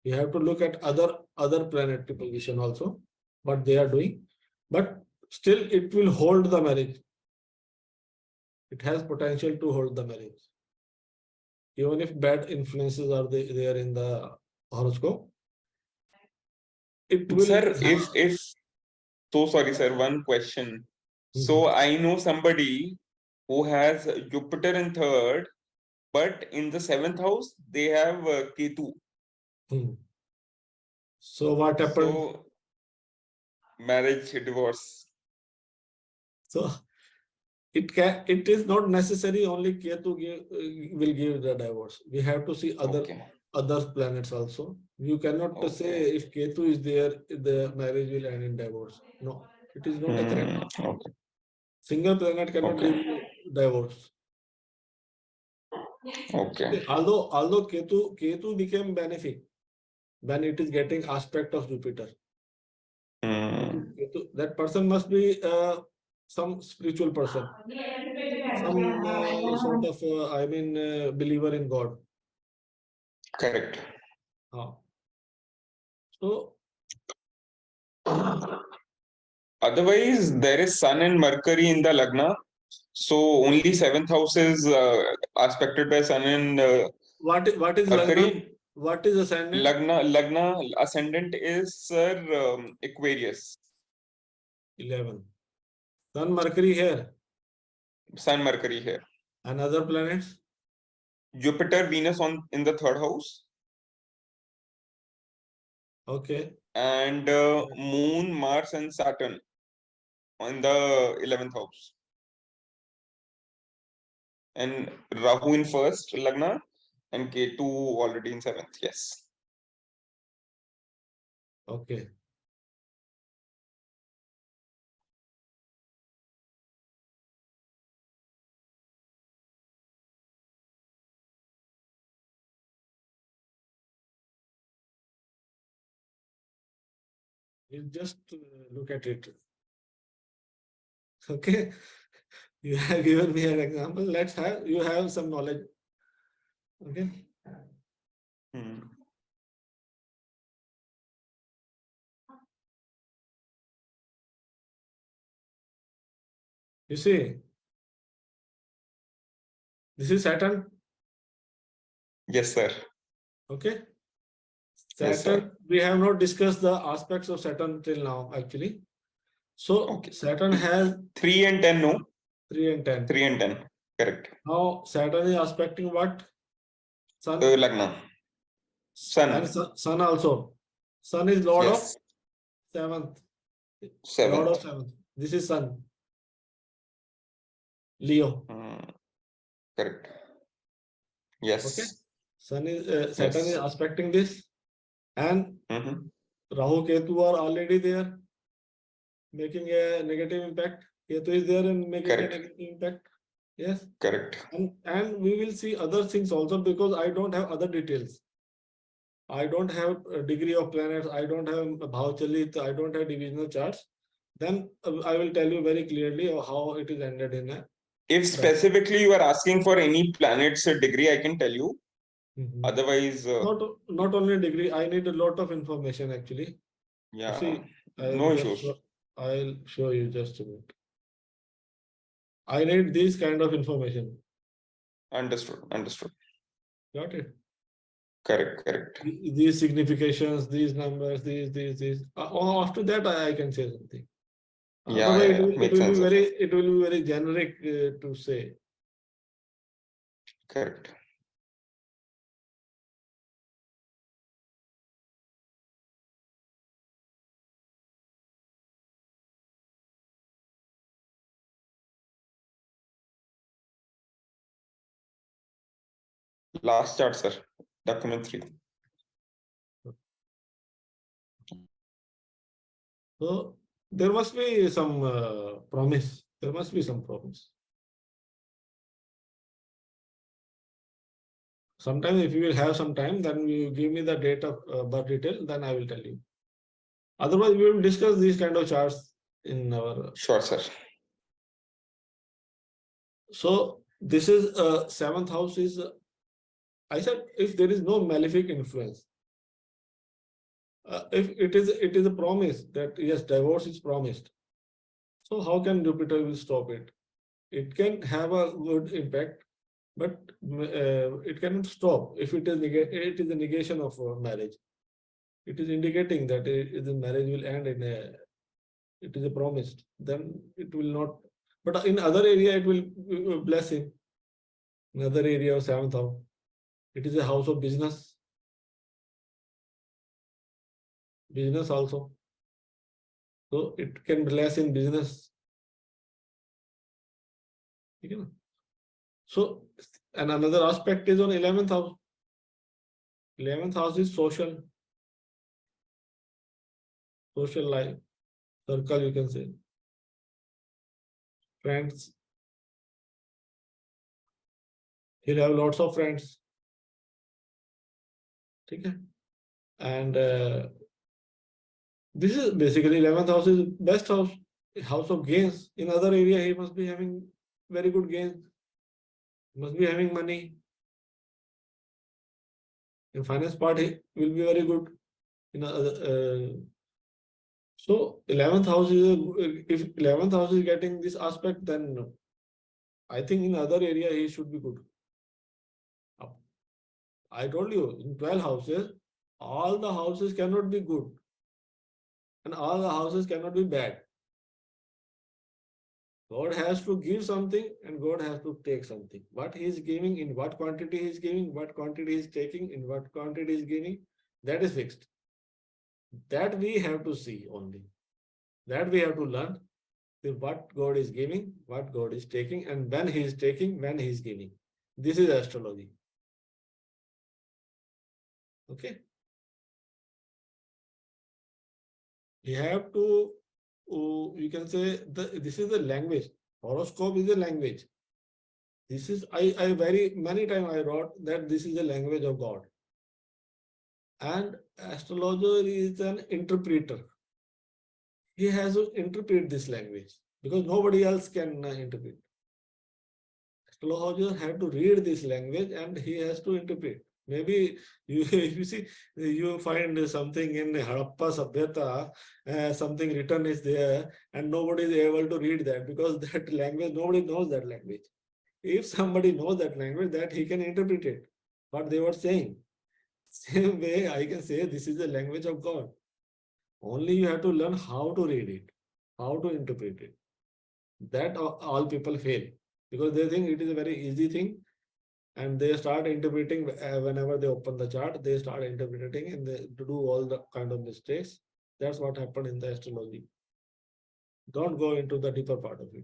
Speaker 1: You have to look at other planetary position also, what they are doing, but still it will hold the marriage. It has potential to hold the marriage. even if bad influences are there in the horoscope, it will
Speaker 2: Sir,
Speaker 1: have-
Speaker 2: if so sorry, sir, one question. So I know somebody who has Jupiter in third, but in the seventh house they have Ketu.
Speaker 1: Hmm. So what happened?
Speaker 2: So marriage, divorce.
Speaker 1: So it is not necessary only Ketu will give the divorce. We have to see
Speaker 2: Okay.
Speaker 1: other planets also. You cannot say
Speaker 2: Okay.
Speaker 1: if Ketu is there, the marriage will end in divorce. No, it is not a correct.
Speaker 2: Okay.
Speaker 1: Single planet cannot
Speaker 2: Okay.
Speaker 1: give you divorce.
Speaker 2: Okay.
Speaker 1: Although Ketu became benefic when it is getting aspect of Jupiter. That person must be some spiritual person, some sort of believer in God.
Speaker 2: Correct.
Speaker 1: So
Speaker 2: Otherwise, there is Sun and Mercury in the Lagna. So only seventh house is aspected by Sun and
Speaker 1: what is Lagna?
Speaker 2: Mercury.
Speaker 1: What is ascendant?
Speaker 2: Lagna ascendant is Sir Aquarius.
Speaker 1: 11. Sun, Mercury here.
Speaker 2: Sun, Mercury here.
Speaker 1: And other planets?
Speaker 2: Jupiter, Venus in the third house.
Speaker 1: Okay.
Speaker 2: And Moon, Mars, and Saturn in the 11th house. And Rahu in first Lagna and Ketu already in seventh. Yes.
Speaker 1: Okay. You just look at it. Okay. You have given me an example. You have some knowledge. Okay. You see, this is Saturn.
Speaker 2: Yes, sir.
Speaker 1: Okay.
Speaker 2: Yes,
Speaker 1: Saturn,
Speaker 2: sir.
Speaker 1: we have not discussed the aspects of Saturn till now, actually. So
Speaker 2: Okay.
Speaker 1: Saturn has
Speaker 2: 3 and 10, no?
Speaker 1: 3 and 10.
Speaker 2: 3 and 10. Correct.
Speaker 1: Now Saturn is aspecting what? Sun.
Speaker 2: Lagna. Sun.
Speaker 1: And Sun also. Sun is Lord of
Speaker 2: Yes.
Speaker 1: seventh. Lord
Speaker 2: Seventh.
Speaker 1: of seventh. This is Sun. Leo.
Speaker 2: Correct. Yes.
Speaker 1: Okay. Saturn is aspecting this, and Rahu Ketu are already there, making a negative impact. Ketu is there and making a negative impact. Yes.
Speaker 2: Correct.
Speaker 1: And we will see other things also, because I don't have other details. I don't have a degree of planets. I don't have Bhavachalit. I don't have divisional charts. Then I will tell you very clearly how it is ended in a.
Speaker 2: If specifically you are asking for any planet's degree, I can tell you. Otherwise,
Speaker 1: not only degree, I need a lot of information actually.
Speaker 2: Yeah.
Speaker 1: See,
Speaker 2: No issues.
Speaker 1: I'll show you just a minute. I need this kind of information.
Speaker 2: Understood.
Speaker 1: Got it?
Speaker 2: Correct.
Speaker 1: These significations, these numbers, these. After that, I can say something. It will be very generic to say.
Speaker 2: Correct. Last chart, sir. Document 3.
Speaker 1: So there must be some promise. There must be some promise. Sometimes if you will have some time, then you give me the date of birth detail, then I will tell you. Otherwise, we will discuss these kind of charts in our.
Speaker 2: Sure, sir.
Speaker 1: So this is seventh house is. I said if there is no malefic influence. If it is a promise that yes, divorce is promised. So how can Jupiter will stop it? It can have a good impact, but it cannot stop if it is a negation of marriage. It is indicating that the marriage will end in a, it is a promise, then it will not. But in other area, it will bless him. In other area of seventh house, it is a house of business. Business also. So it can bless in business. Okay. So, and another aspect is on 11th house. 11th house is social life, circle, you can say. Friends. He'll have lots of friends. Okay. And this is basically 11th house is best house, house of gains. In other area, he must be having very good gains. Must be having money. In finance part, he will be very good. So 11th house is if 11th house is getting this aspect, then I think in other area he should be good. I told you in 12 houses, all the houses cannot be good, and all the houses cannot be bad. God has to give something and God has to take something. What he is giving, in what quantity he is giving, what quantity he is taking, in what quantity he is giving, that is fixed. That we have to see only. That we have to learn what God is giving, what God is taking, and when he is taking, when he is giving. This is astrology. Okay. You have to, you can say, this is the language. Horoscope is a language. This is, I very many times I wrote that this is the language of God. And astrologer is an interpreter. He has to interpret this language because nobody else can interpret. Astrologer have to read this language and he has to interpret. Maybe you, if you see, you find something in Harappa Sabhyata, something written is there, and nobody is able to read that because that language, nobody knows that language. If somebody knows that language, that he can interpret it, what they were saying. Same way, I can say this is the language of God. Only you have to learn how to read it, how to interpret it. That all people fail because they think it is a very easy thing and they start interpreting whenever they open the chart, they start interpreting and they do all the kind of mistakes. That's what happened in the astrology. Don't go into the deeper part of it.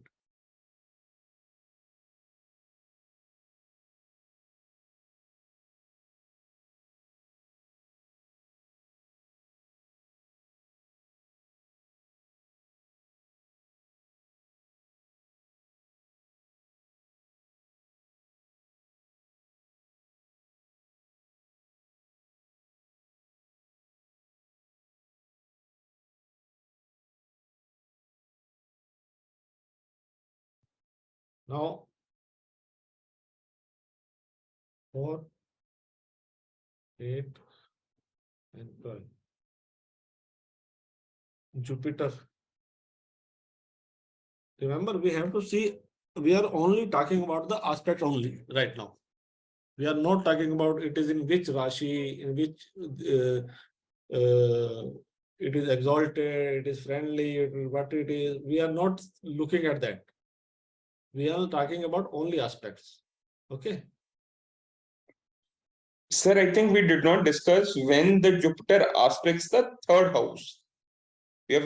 Speaker 1: Now, 4, 8, and 12. Jupiter. Remember, we have to see, we are only talking about the aspect only right now. We are not talking about it is in which Rashi, in which it is exalted, it is friendly, what it is. We are not looking at that. We are talking about only aspects. Okay.
Speaker 2: Sir, I think we did not discuss when the Jupiter aspects the third house. We have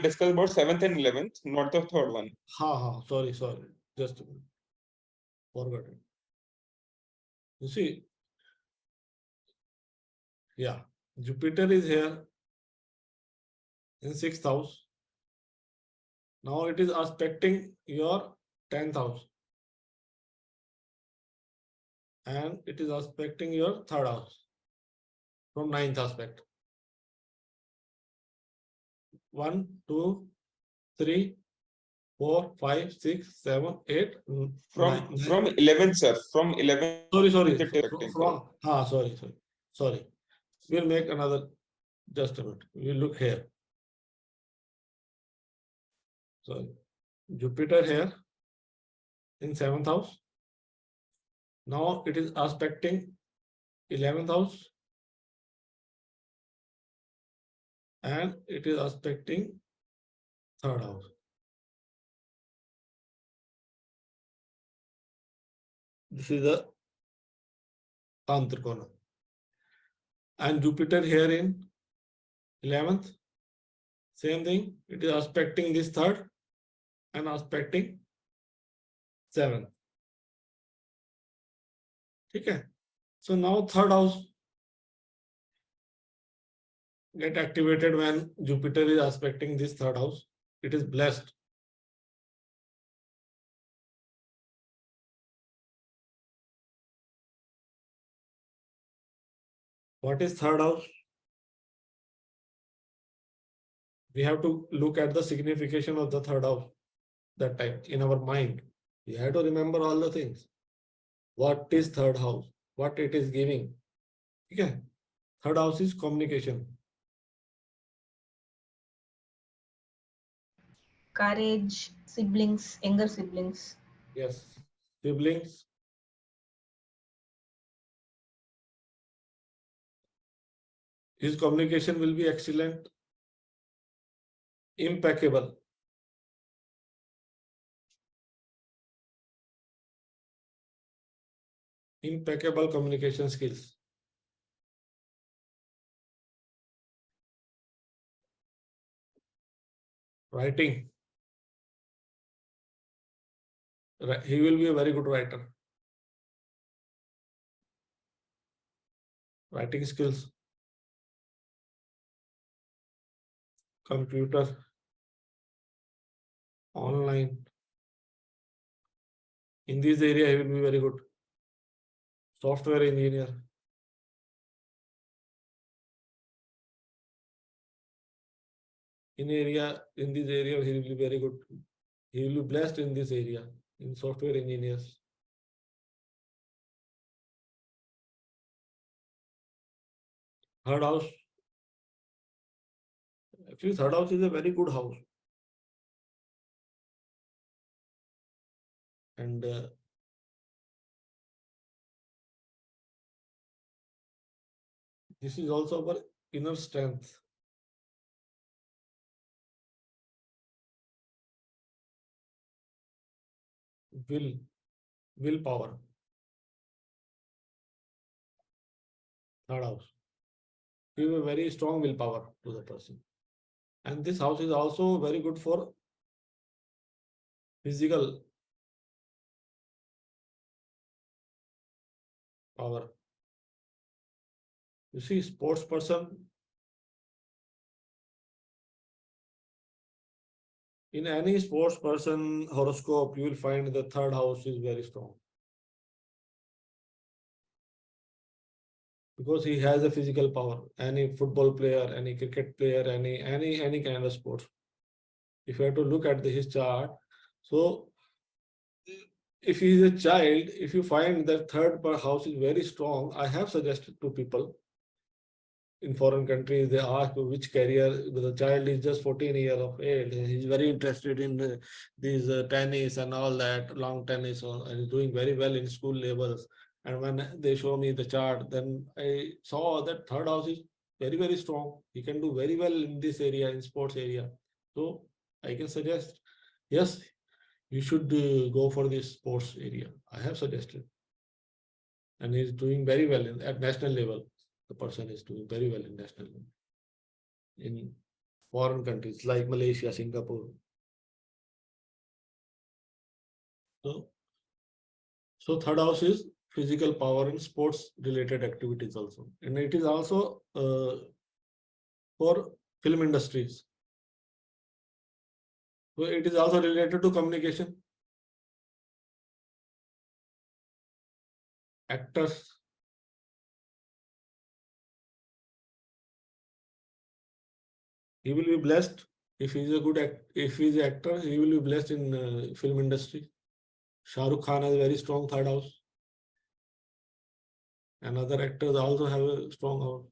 Speaker 2: discussed about 7th and 11th, not the third one.
Speaker 1: Sorry. Just a minute. Forgot it. You see, yeah, Jupiter is here in 6th house. Now it is aspecting your 10th house. And it is aspecting your 3rd house from 9th aspect. 1, 2, 3, 4, 5, 6, 7, 8.
Speaker 2: From 11th, sir. From 11th.
Speaker 1: Sorry. We'll make another. Just a minute. We'll look here. Sorry. Jupiter here in 7th house. Now it is aspecting 11th house and it is aspecting 3rd house. This is the Tantrikona. And Jupiter here in 11th, same thing, it is aspecting this 3rd and aspecting 7th. Okay. So now 3rd house get activated when Jupiter is aspecting this 3rd house. It is blessed. What is 3rd house? We have to look at the signification of the 3rd house that time in our mind. We have to remember all the things. What is 3rd house? What it is giving? Okay. 3rd house is communication.
Speaker 3: Courage, siblings, younger siblings.
Speaker 1: Yes. Siblings. His communication will be excellent. Impeccable. Impeccable communication skills. Writing. He will be a very good writer. Writing skills. Computer. Online. In this area, he will be very good. Software engineer. In this area, he will be very good. He will be blessed in this area, in software engineers. Third house. Actually, 3rd house is a very good house. And this is also our inner strength. Willpower. 3rd house. Give a very strong willpower to the person. And this house is also very good for physical power. You see, sports person, in any sports person horoscope, you will find the 3rd house is very strong. Because he has a physical power. Any football player, any cricket player, any kind of sports. If you have to look at his chart, so if he is a child, if you find that 3rd house is very strong, I have suggested to people in foreign countries, they ask which career, the child is just 14 years of age, he's very interested in these tennis and all that, long tennis, and he's doing very well in school levels. And when they show me the chart, then I saw that 3rd house is very, very strong. He can do very well in this area, in sports area. So I can suggest, yes, you should go for this sports area. I have suggested. And he's doing very well at national level. The person is doing very well in national level. In foreign countries like Malaysia, Singapore. So 3rd house is physical power in sports related activities also. And it is also for film industries. So it is also related to communication. Actors. He will be blessed if he is a good if he is an actor. He will be blessed in film industry. Shah Rukh Khan has a very strong 3rd house. And other actors also have a strong house.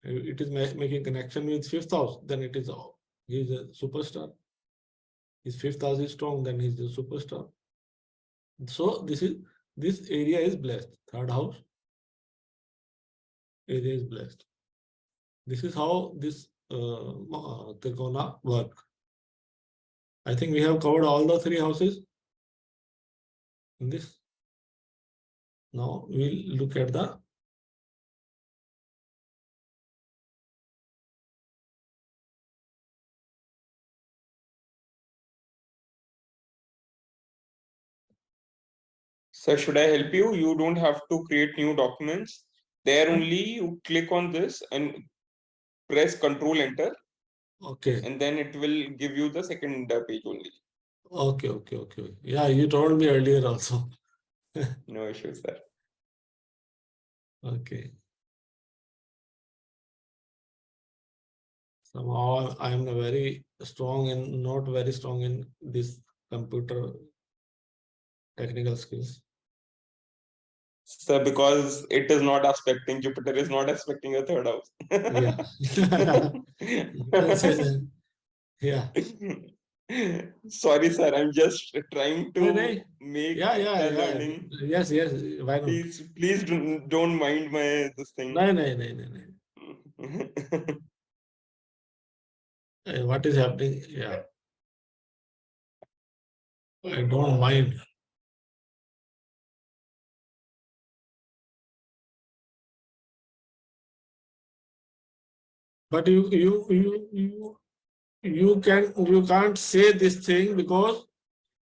Speaker 1: It is making connection with 5th house, then it is he is a superstar. His 5th house is strong, then he is a superstar. So this is this area is blessed. Third house area is blessed. This is how this Trikona work. I think we have covered all the three houses in this. Now we'll look at the
Speaker 2: Sir, should I help you? You don't have to create new documents. There only you click on this and press Control Enter,
Speaker 1: okay.
Speaker 2: and then it will give you the second page only.
Speaker 1: Okay. Yeah, you told me earlier also.
Speaker 2: No issues, sir.
Speaker 1: Okay. Somehow I am very strong in, not very strong in this computer technical skills.
Speaker 2: Sir, because it is not aspecting, Jupiter is not aspecting your third house.
Speaker 1: Yeah. You can say that. Yeah.
Speaker 2: Sorry, sir. I'm just trying to
Speaker 1: No.
Speaker 2: make
Speaker 1: Yeah.
Speaker 2: the learning.
Speaker 1: Yes. Why not?
Speaker 2: Please don't mind my this thing.
Speaker 1: No. What is happening? Yeah. I don't mind. But you can't say this thing because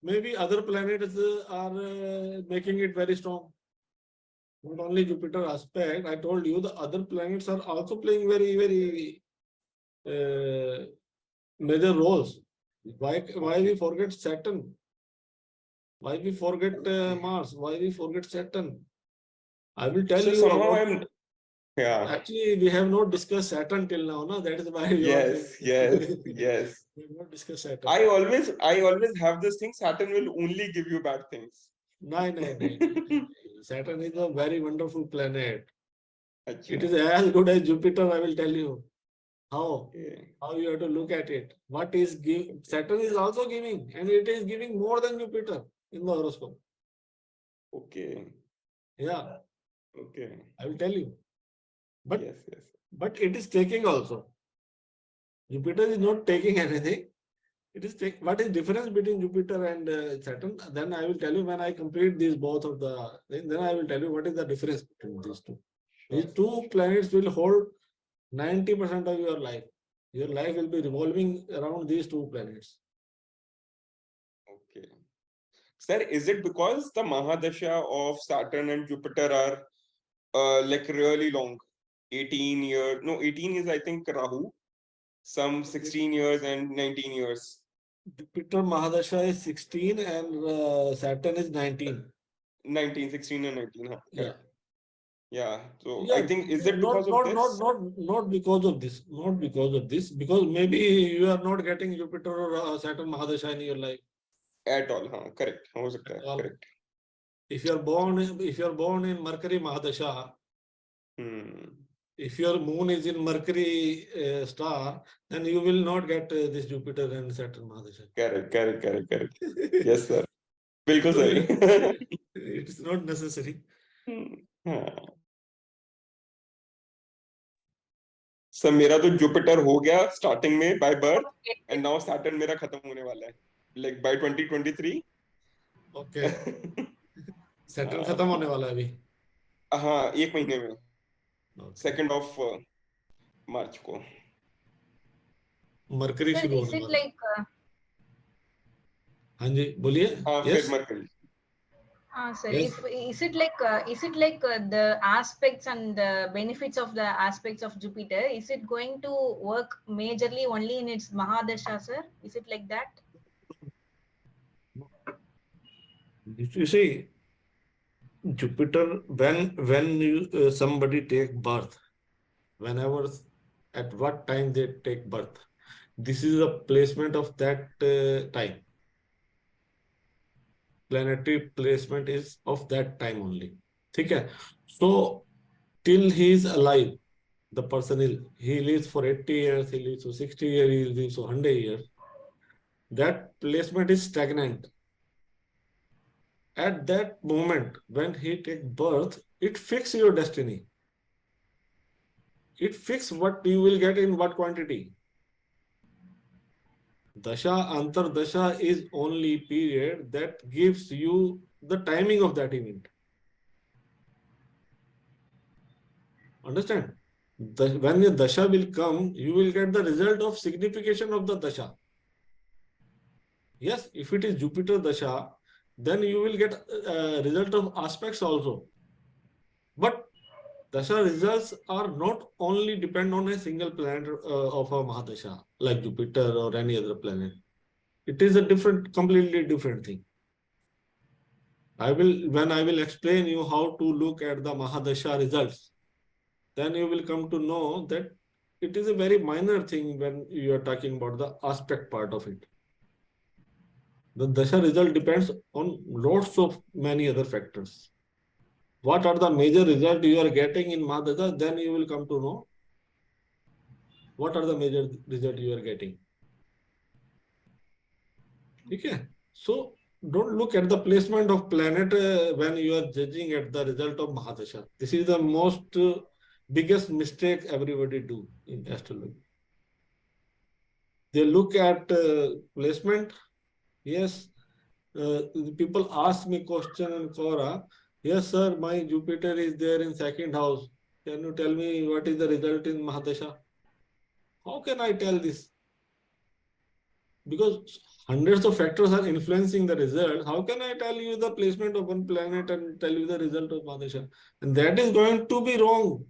Speaker 1: maybe other planets are making it very strong. Not only Jupiter aspect, I told you the other planets are also playing very major roles. Why we forget Saturn? Why we forget Mars? Why we forget Saturn? I will tell
Speaker 2: So
Speaker 1: you.
Speaker 2: somehow yeah.
Speaker 1: Actually, we have not discussed Saturn till now, no? That is why we
Speaker 2: Yes.
Speaker 1: we have not discussed Saturn.
Speaker 2: I always have this thing. Saturn will only give you bad things.
Speaker 1: No. Saturn is a very wonderful planet.
Speaker 2: Achha.
Speaker 1: It is as good as Jupiter, I will tell you. How?
Speaker 2: Okay.
Speaker 1: How you have to look at it. What is Saturn is also giving, and it is giving more than Jupiter in the horoscope.
Speaker 2: Okay.
Speaker 1: Yeah,
Speaker 2: Okay.
Speaker 1: I will tell you. But
Speaker 2: Yes.
Speaker 1: but it is taking also. Jupiter is not taking anything. It is what is difference between Jupiter and Saturn? Then I will tell you when I complete these both of the. Then I will tell you what is the difference between these two.
Speaker 2: Sure.
Speaker 1: These two planets will hold 90% of your life. Your life will be revolving around these two planets.
Speaker 2: Okay. Sir, is it because the Mahadasha of Saturn and Jupiter are like really long? 18 years. No, 18 is I think Rahu. Some 16 years and 19 years.
Speaker 1: Jupiter Mahadasha is 16 and Saturn is 19.
Speaker 2: 16 and 19. Huh?
Speaker 1: Yeah.
Speaker 2: Yeah. So
Speaker 1: Yeah,
Speaker 2: I think is it because of this?
Speaker 1: Not because of this. Not because of this. Because maybe you are not getting Jupiter or Saturn Mahadasha in your life.
Speaker 2: At all, huh? Correct. How was it? Correct.
Speaker 1: If you are born in Mercury Mahadasha, if your moon is in Mercury star, then you will not get this Jupiter and Saturn Mahadasha.
Speaker 2: Correct. Yes, sir. बिल्कुल
Speaker 1: So
Speaker 2: सही.
Speaker 1: It is not necessary.
Speaker 2: Sir मेरा तो Jupiter हो गया starting में by birth and now Saturn मेरा खत्म होने वाला है लाइक बाय 2023.
Speaker 1: ओके. सैटर्न खत्म होने वाला है अभी.
Speaker 2: हाँ, एक महीने में 2nd of मार्च को
Speaker 1: मरकरी शुरू होने वाला है. हाँ जी बोलिए.
Speaker 2: फिर mercury.
Speaker 3: Sir, yes. Is it like the aspects and the benefits of the aspects of Jupiter? Is it going to work majorly only in its Mahadasha, sir? Is it like that?
Speaker 1: You see, Jupiter, when you somebody take birth, whenever at what time they take birth, this is a placement of that time. Planetary placement is of that time only. Okay, so till he is alive, the person he lives for 80 years, he lives for 60 years, he lives for 100 years. That placement is stagnant. at that moment when he take birth, it fix your destiny. It fix what you will get in what quantity. Dasha, Antardasha is only period that gives you the timing of that event. Understand? When the Dasha will come, you will get the result of signification of the Dasha. Yes, if it is Jupiter Dasha, then you will get result of aspects also. But Dasha results are not only depend on a single planet of a Mahadasha, like Jupiter or any other planet. It is a completely different thing. When I will explain you how to look at the Mahadasha results, then you will come to know that it is a very minor thing when you are talking about the aspect part of it. The Dasha result depends on lots of many other factors. What are the major results you are getting in Mahadasha, then you will come to know what are the major results you are getting. Okay? So don't look at the placement of planet when you are judging at the result of Mahadasha. This is the most biggest mistake everybody do in astrology. They look at placement. Yes, people ask me question in Quora. Yes, sir, my Jupiter is there in second house. Can you tell me what is the result in Mahadasha? How can I tell this? Because hundreds of factors are influencing the result. How can I tell you the placement of one planet and tell you the result of Mahadasha? And that is going to be wrong.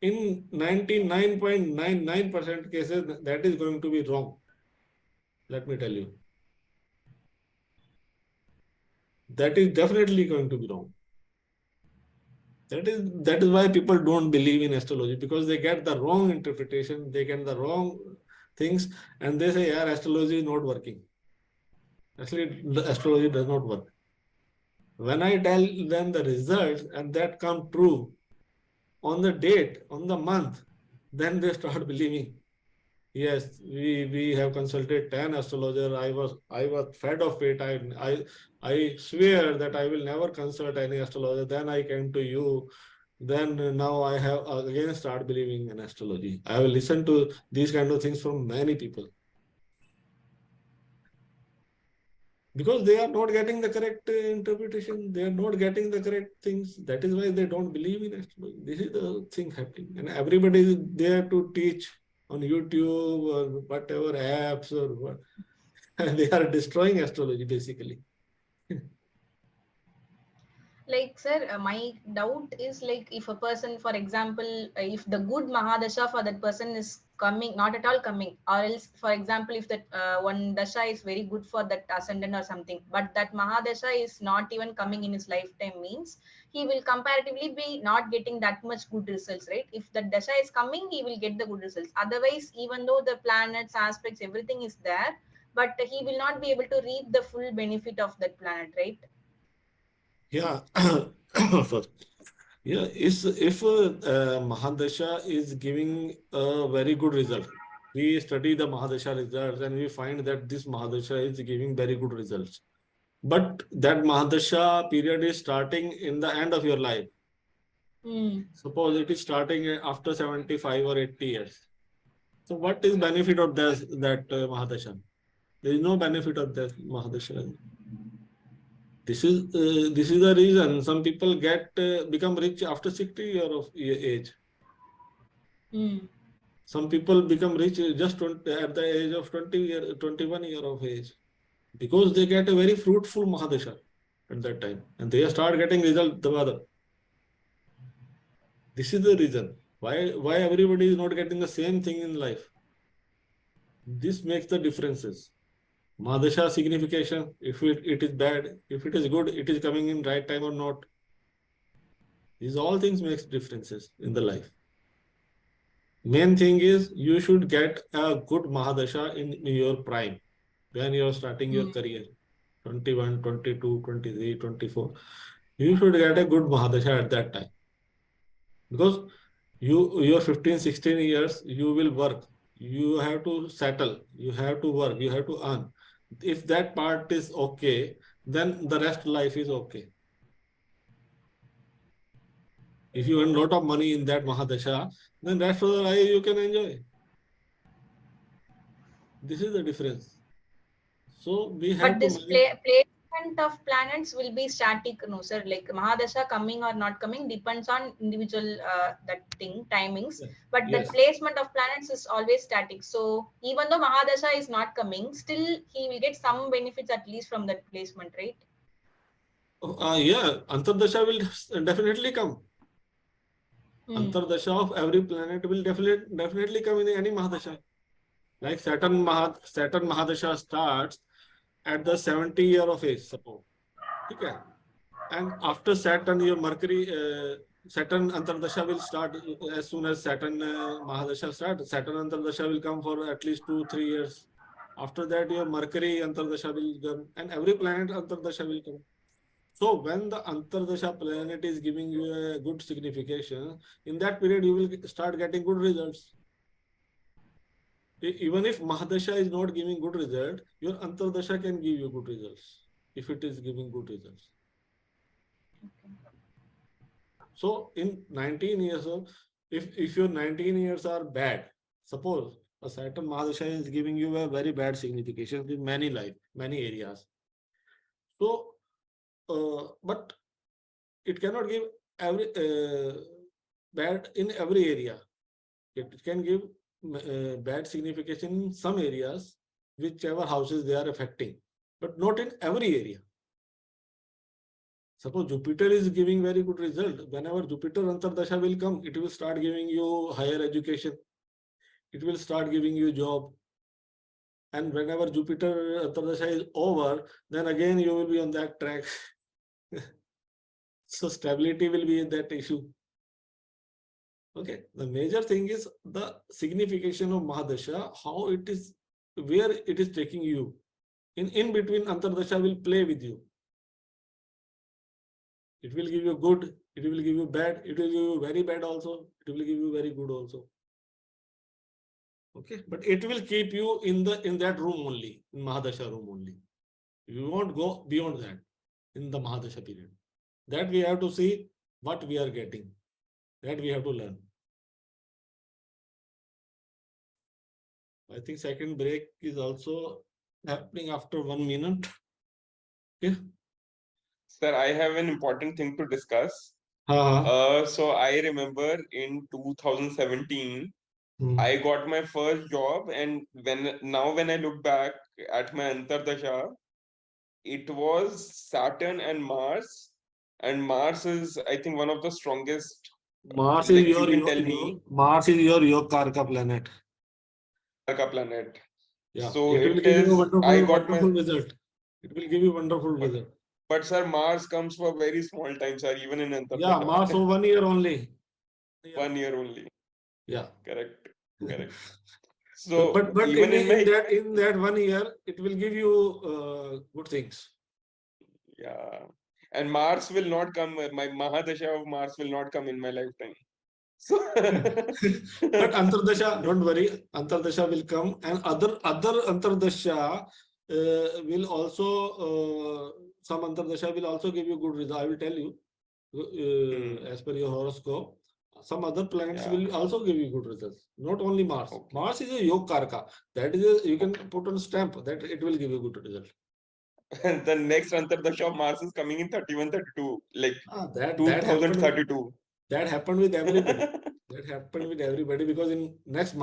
Speaker 1: In 99.99% cases, that is going to be wrong. Let me tell you. That is definitely going to be wrong. That is why people don't believe in astrology, because they get the wrong interpretation, they get the wrong things, and they say, yeah, astrology is not working. Actually, the astrology does not work. When I tell them the results and that come true on the date, on the month, then they start believing. Yes, we have consulted 10 astrologers. I was fed of it. I swear that I will never consult any astrologer. Then I came to you. Then now I have again start believing in astrology. I will listen to these kind of things from many people. Because they are not getting the correct interpretation, they are not getting the correct things. That is why they don't believe in astrology. This is the thing happening. And everybody is there to teach on YouTube or whatever apps or what. And they are destroying astrology basically.
Speaker 3: Like, sir, my doubt is like, if a person, for example, if the good Mahadasha for that person is coming, not at all coming, or else, for example, if that one Dasha is very good for that ascendant or something, but that Mahadasha is not even coming in his lifetime, means he will comparatively be not getting that much good results, right? If the Dasha is coming, he will get the good results. Otherwise, even though the planets, aspects, everything is there, but he will not be able to reap the full benefit of that planet, right?
Speaker 1: Yeah. First. Yeah, if Mahadasha is giving a very good result, we study the Mahadasha results and we find that this Mahadasha is giving very good results. But that Mahadasha period is starting in the end of your life. Suppose it is starting after 75 or 80 years. So what is benefit of that Mahadasha? There is no benefit of that Mahadasha. This is the reason some people become rich after 60 years of age. Some people become rich just at the age of 21 years of age, because they get a very fruitful Mahadasha at that time, and they start getting result together. This is the reason why everybody is not getting the same thing in life. This makes the differences. Mahadasha signification, if it is bad, if it is good, it is coming in right time or not. These all things makes differences in the life. Main thing is you should get a good Mahadasha in your prime, when you are starting your career, 21, 22, 23, 24. You should get a good Mahadasha at that time. Because your 15, 16 years, you will work. You have to settle. You have to work. You have to earn. If that part is okay, then the rest life is okay. If you earn a lot of money in that Mahadasha, then rest of the life you can enjoy. This is the difference. So we have
Speaker 3: But
Speaker 1: to
Speaker 3: this
Speaker 1: manage.
Speaker 3: placement of planets will be static, no sir. Like Mahadasha coming or not coming depends on individual that thing timings.
Speaker 1: Yeah.
Speaker 3: But the
Speaker 1: Yes.
Speaker 3: placement of planets is always static. So even though Mahadasha is not coming, still he will get some benefits at least from that placement, right?
Speaker 1: Yeah, Antardasha will definitely come. Antardasha of every planet will definitely come in any Mahadasha. Like Saturn Mahadasha starts at the 70 year of age, suppose. Okay. And after Saturn, your Mercury, Saturn Antardasha will start as soon as Saturn Mahadasha starts. Saturn Antardasha will come for at least 2-3 years. After that, your Mercury Antardasha will come, and every planet Antardasha will come. So when the Antardasha planet is giving you a good signification, in that period you will start getting good results. Even if Mahadasha is not giving good result, your Antardasha can give you good results if it is giving good results. So in 19 years old, if your 19 years are bad, suppose a Saturn Mahadasha is giving you a very bad signification in many areas. So, but it cannot give every bad in every area. It can give bad signification in some areas, whichever houses they are affecting, but not in every area. Suppose Jupiter is giving very good result. Whenever Jupiter Antardasha will come, it will start giving you higher education. It will start giving you job. And whenever Jupiter Antardasha is over, then again you will be on that track. So stability will be that issue. Okay. The major thing is the signification of Mahadasha, how it is, where it is taking you. In between, Antardasha will play with you. It will give you good, it will give you bad, it will give you very bad also, it will give you very good also. Okay, but it will keep you in that room only, in Mahadasha room only. You won't go beyond that in the Mahadasha period. That we have to see what we are getting. That we have to learn. I think second break is also happening after 1 minute. Okay.
Speaker 2: Sir, I have an important thing to discuss. So I remember in 2017, I got my first job, and when I look back at my Antardasha, it was Saturn and Mars, and Mars is, I think, one of the strongest.
Speaker 1: Mars
Speaker 2: Like
Speaker 1: is
Speaker 2: you can tell me,
Speaker 1: Mars is your Yogarka planet.
Speaker 2: planet.
Speaker 1: Yeah,
Speaker 2: So
Speaker 1: it will
Speaker 2: it
Speaker 1: give you
Speaker 2: is. I got
Speaker 1: wonderful
Speaker 2: my.
Speaker 1: result. It will give you wonderful result.
Speaker 2: But sir, Mars comes for very small time, sir. Even in
Speaker 1: Yeah,
Speaker 2: Antardasha.
Speaker 1: Mars for 1 year only.
Speaker 2: 1 year only.
Speaker 1: Yeah.
Speaker 2: Correct. Correct. So
Speaker 1: but
Speaker 2: even in my
Speaker 1: in that 1 year, it will give you good things.
Speaker 2: yeah, and Mars will not come. My Mahadasha of Mars will not come in my lifetime. So
Speaker 1: But Antardasha, don't worry, Antardasha will come, and other Antardasha will also some Antardasha will also give you good result. I will tell you as per your horoscope. Some other planets will also give you good results. Not only Mars.
Speaker 2: Okay.
Speaker 1: Mars is a Yogarka. That is you can put on stamp that it will give you good result.
Speaker 2: The next Antardasha of Mars is coming in 31-32, like
Speaker 1: That
Speaker 2: 2032.
Speaker 1: happened with everybody. That happened with everybody because in next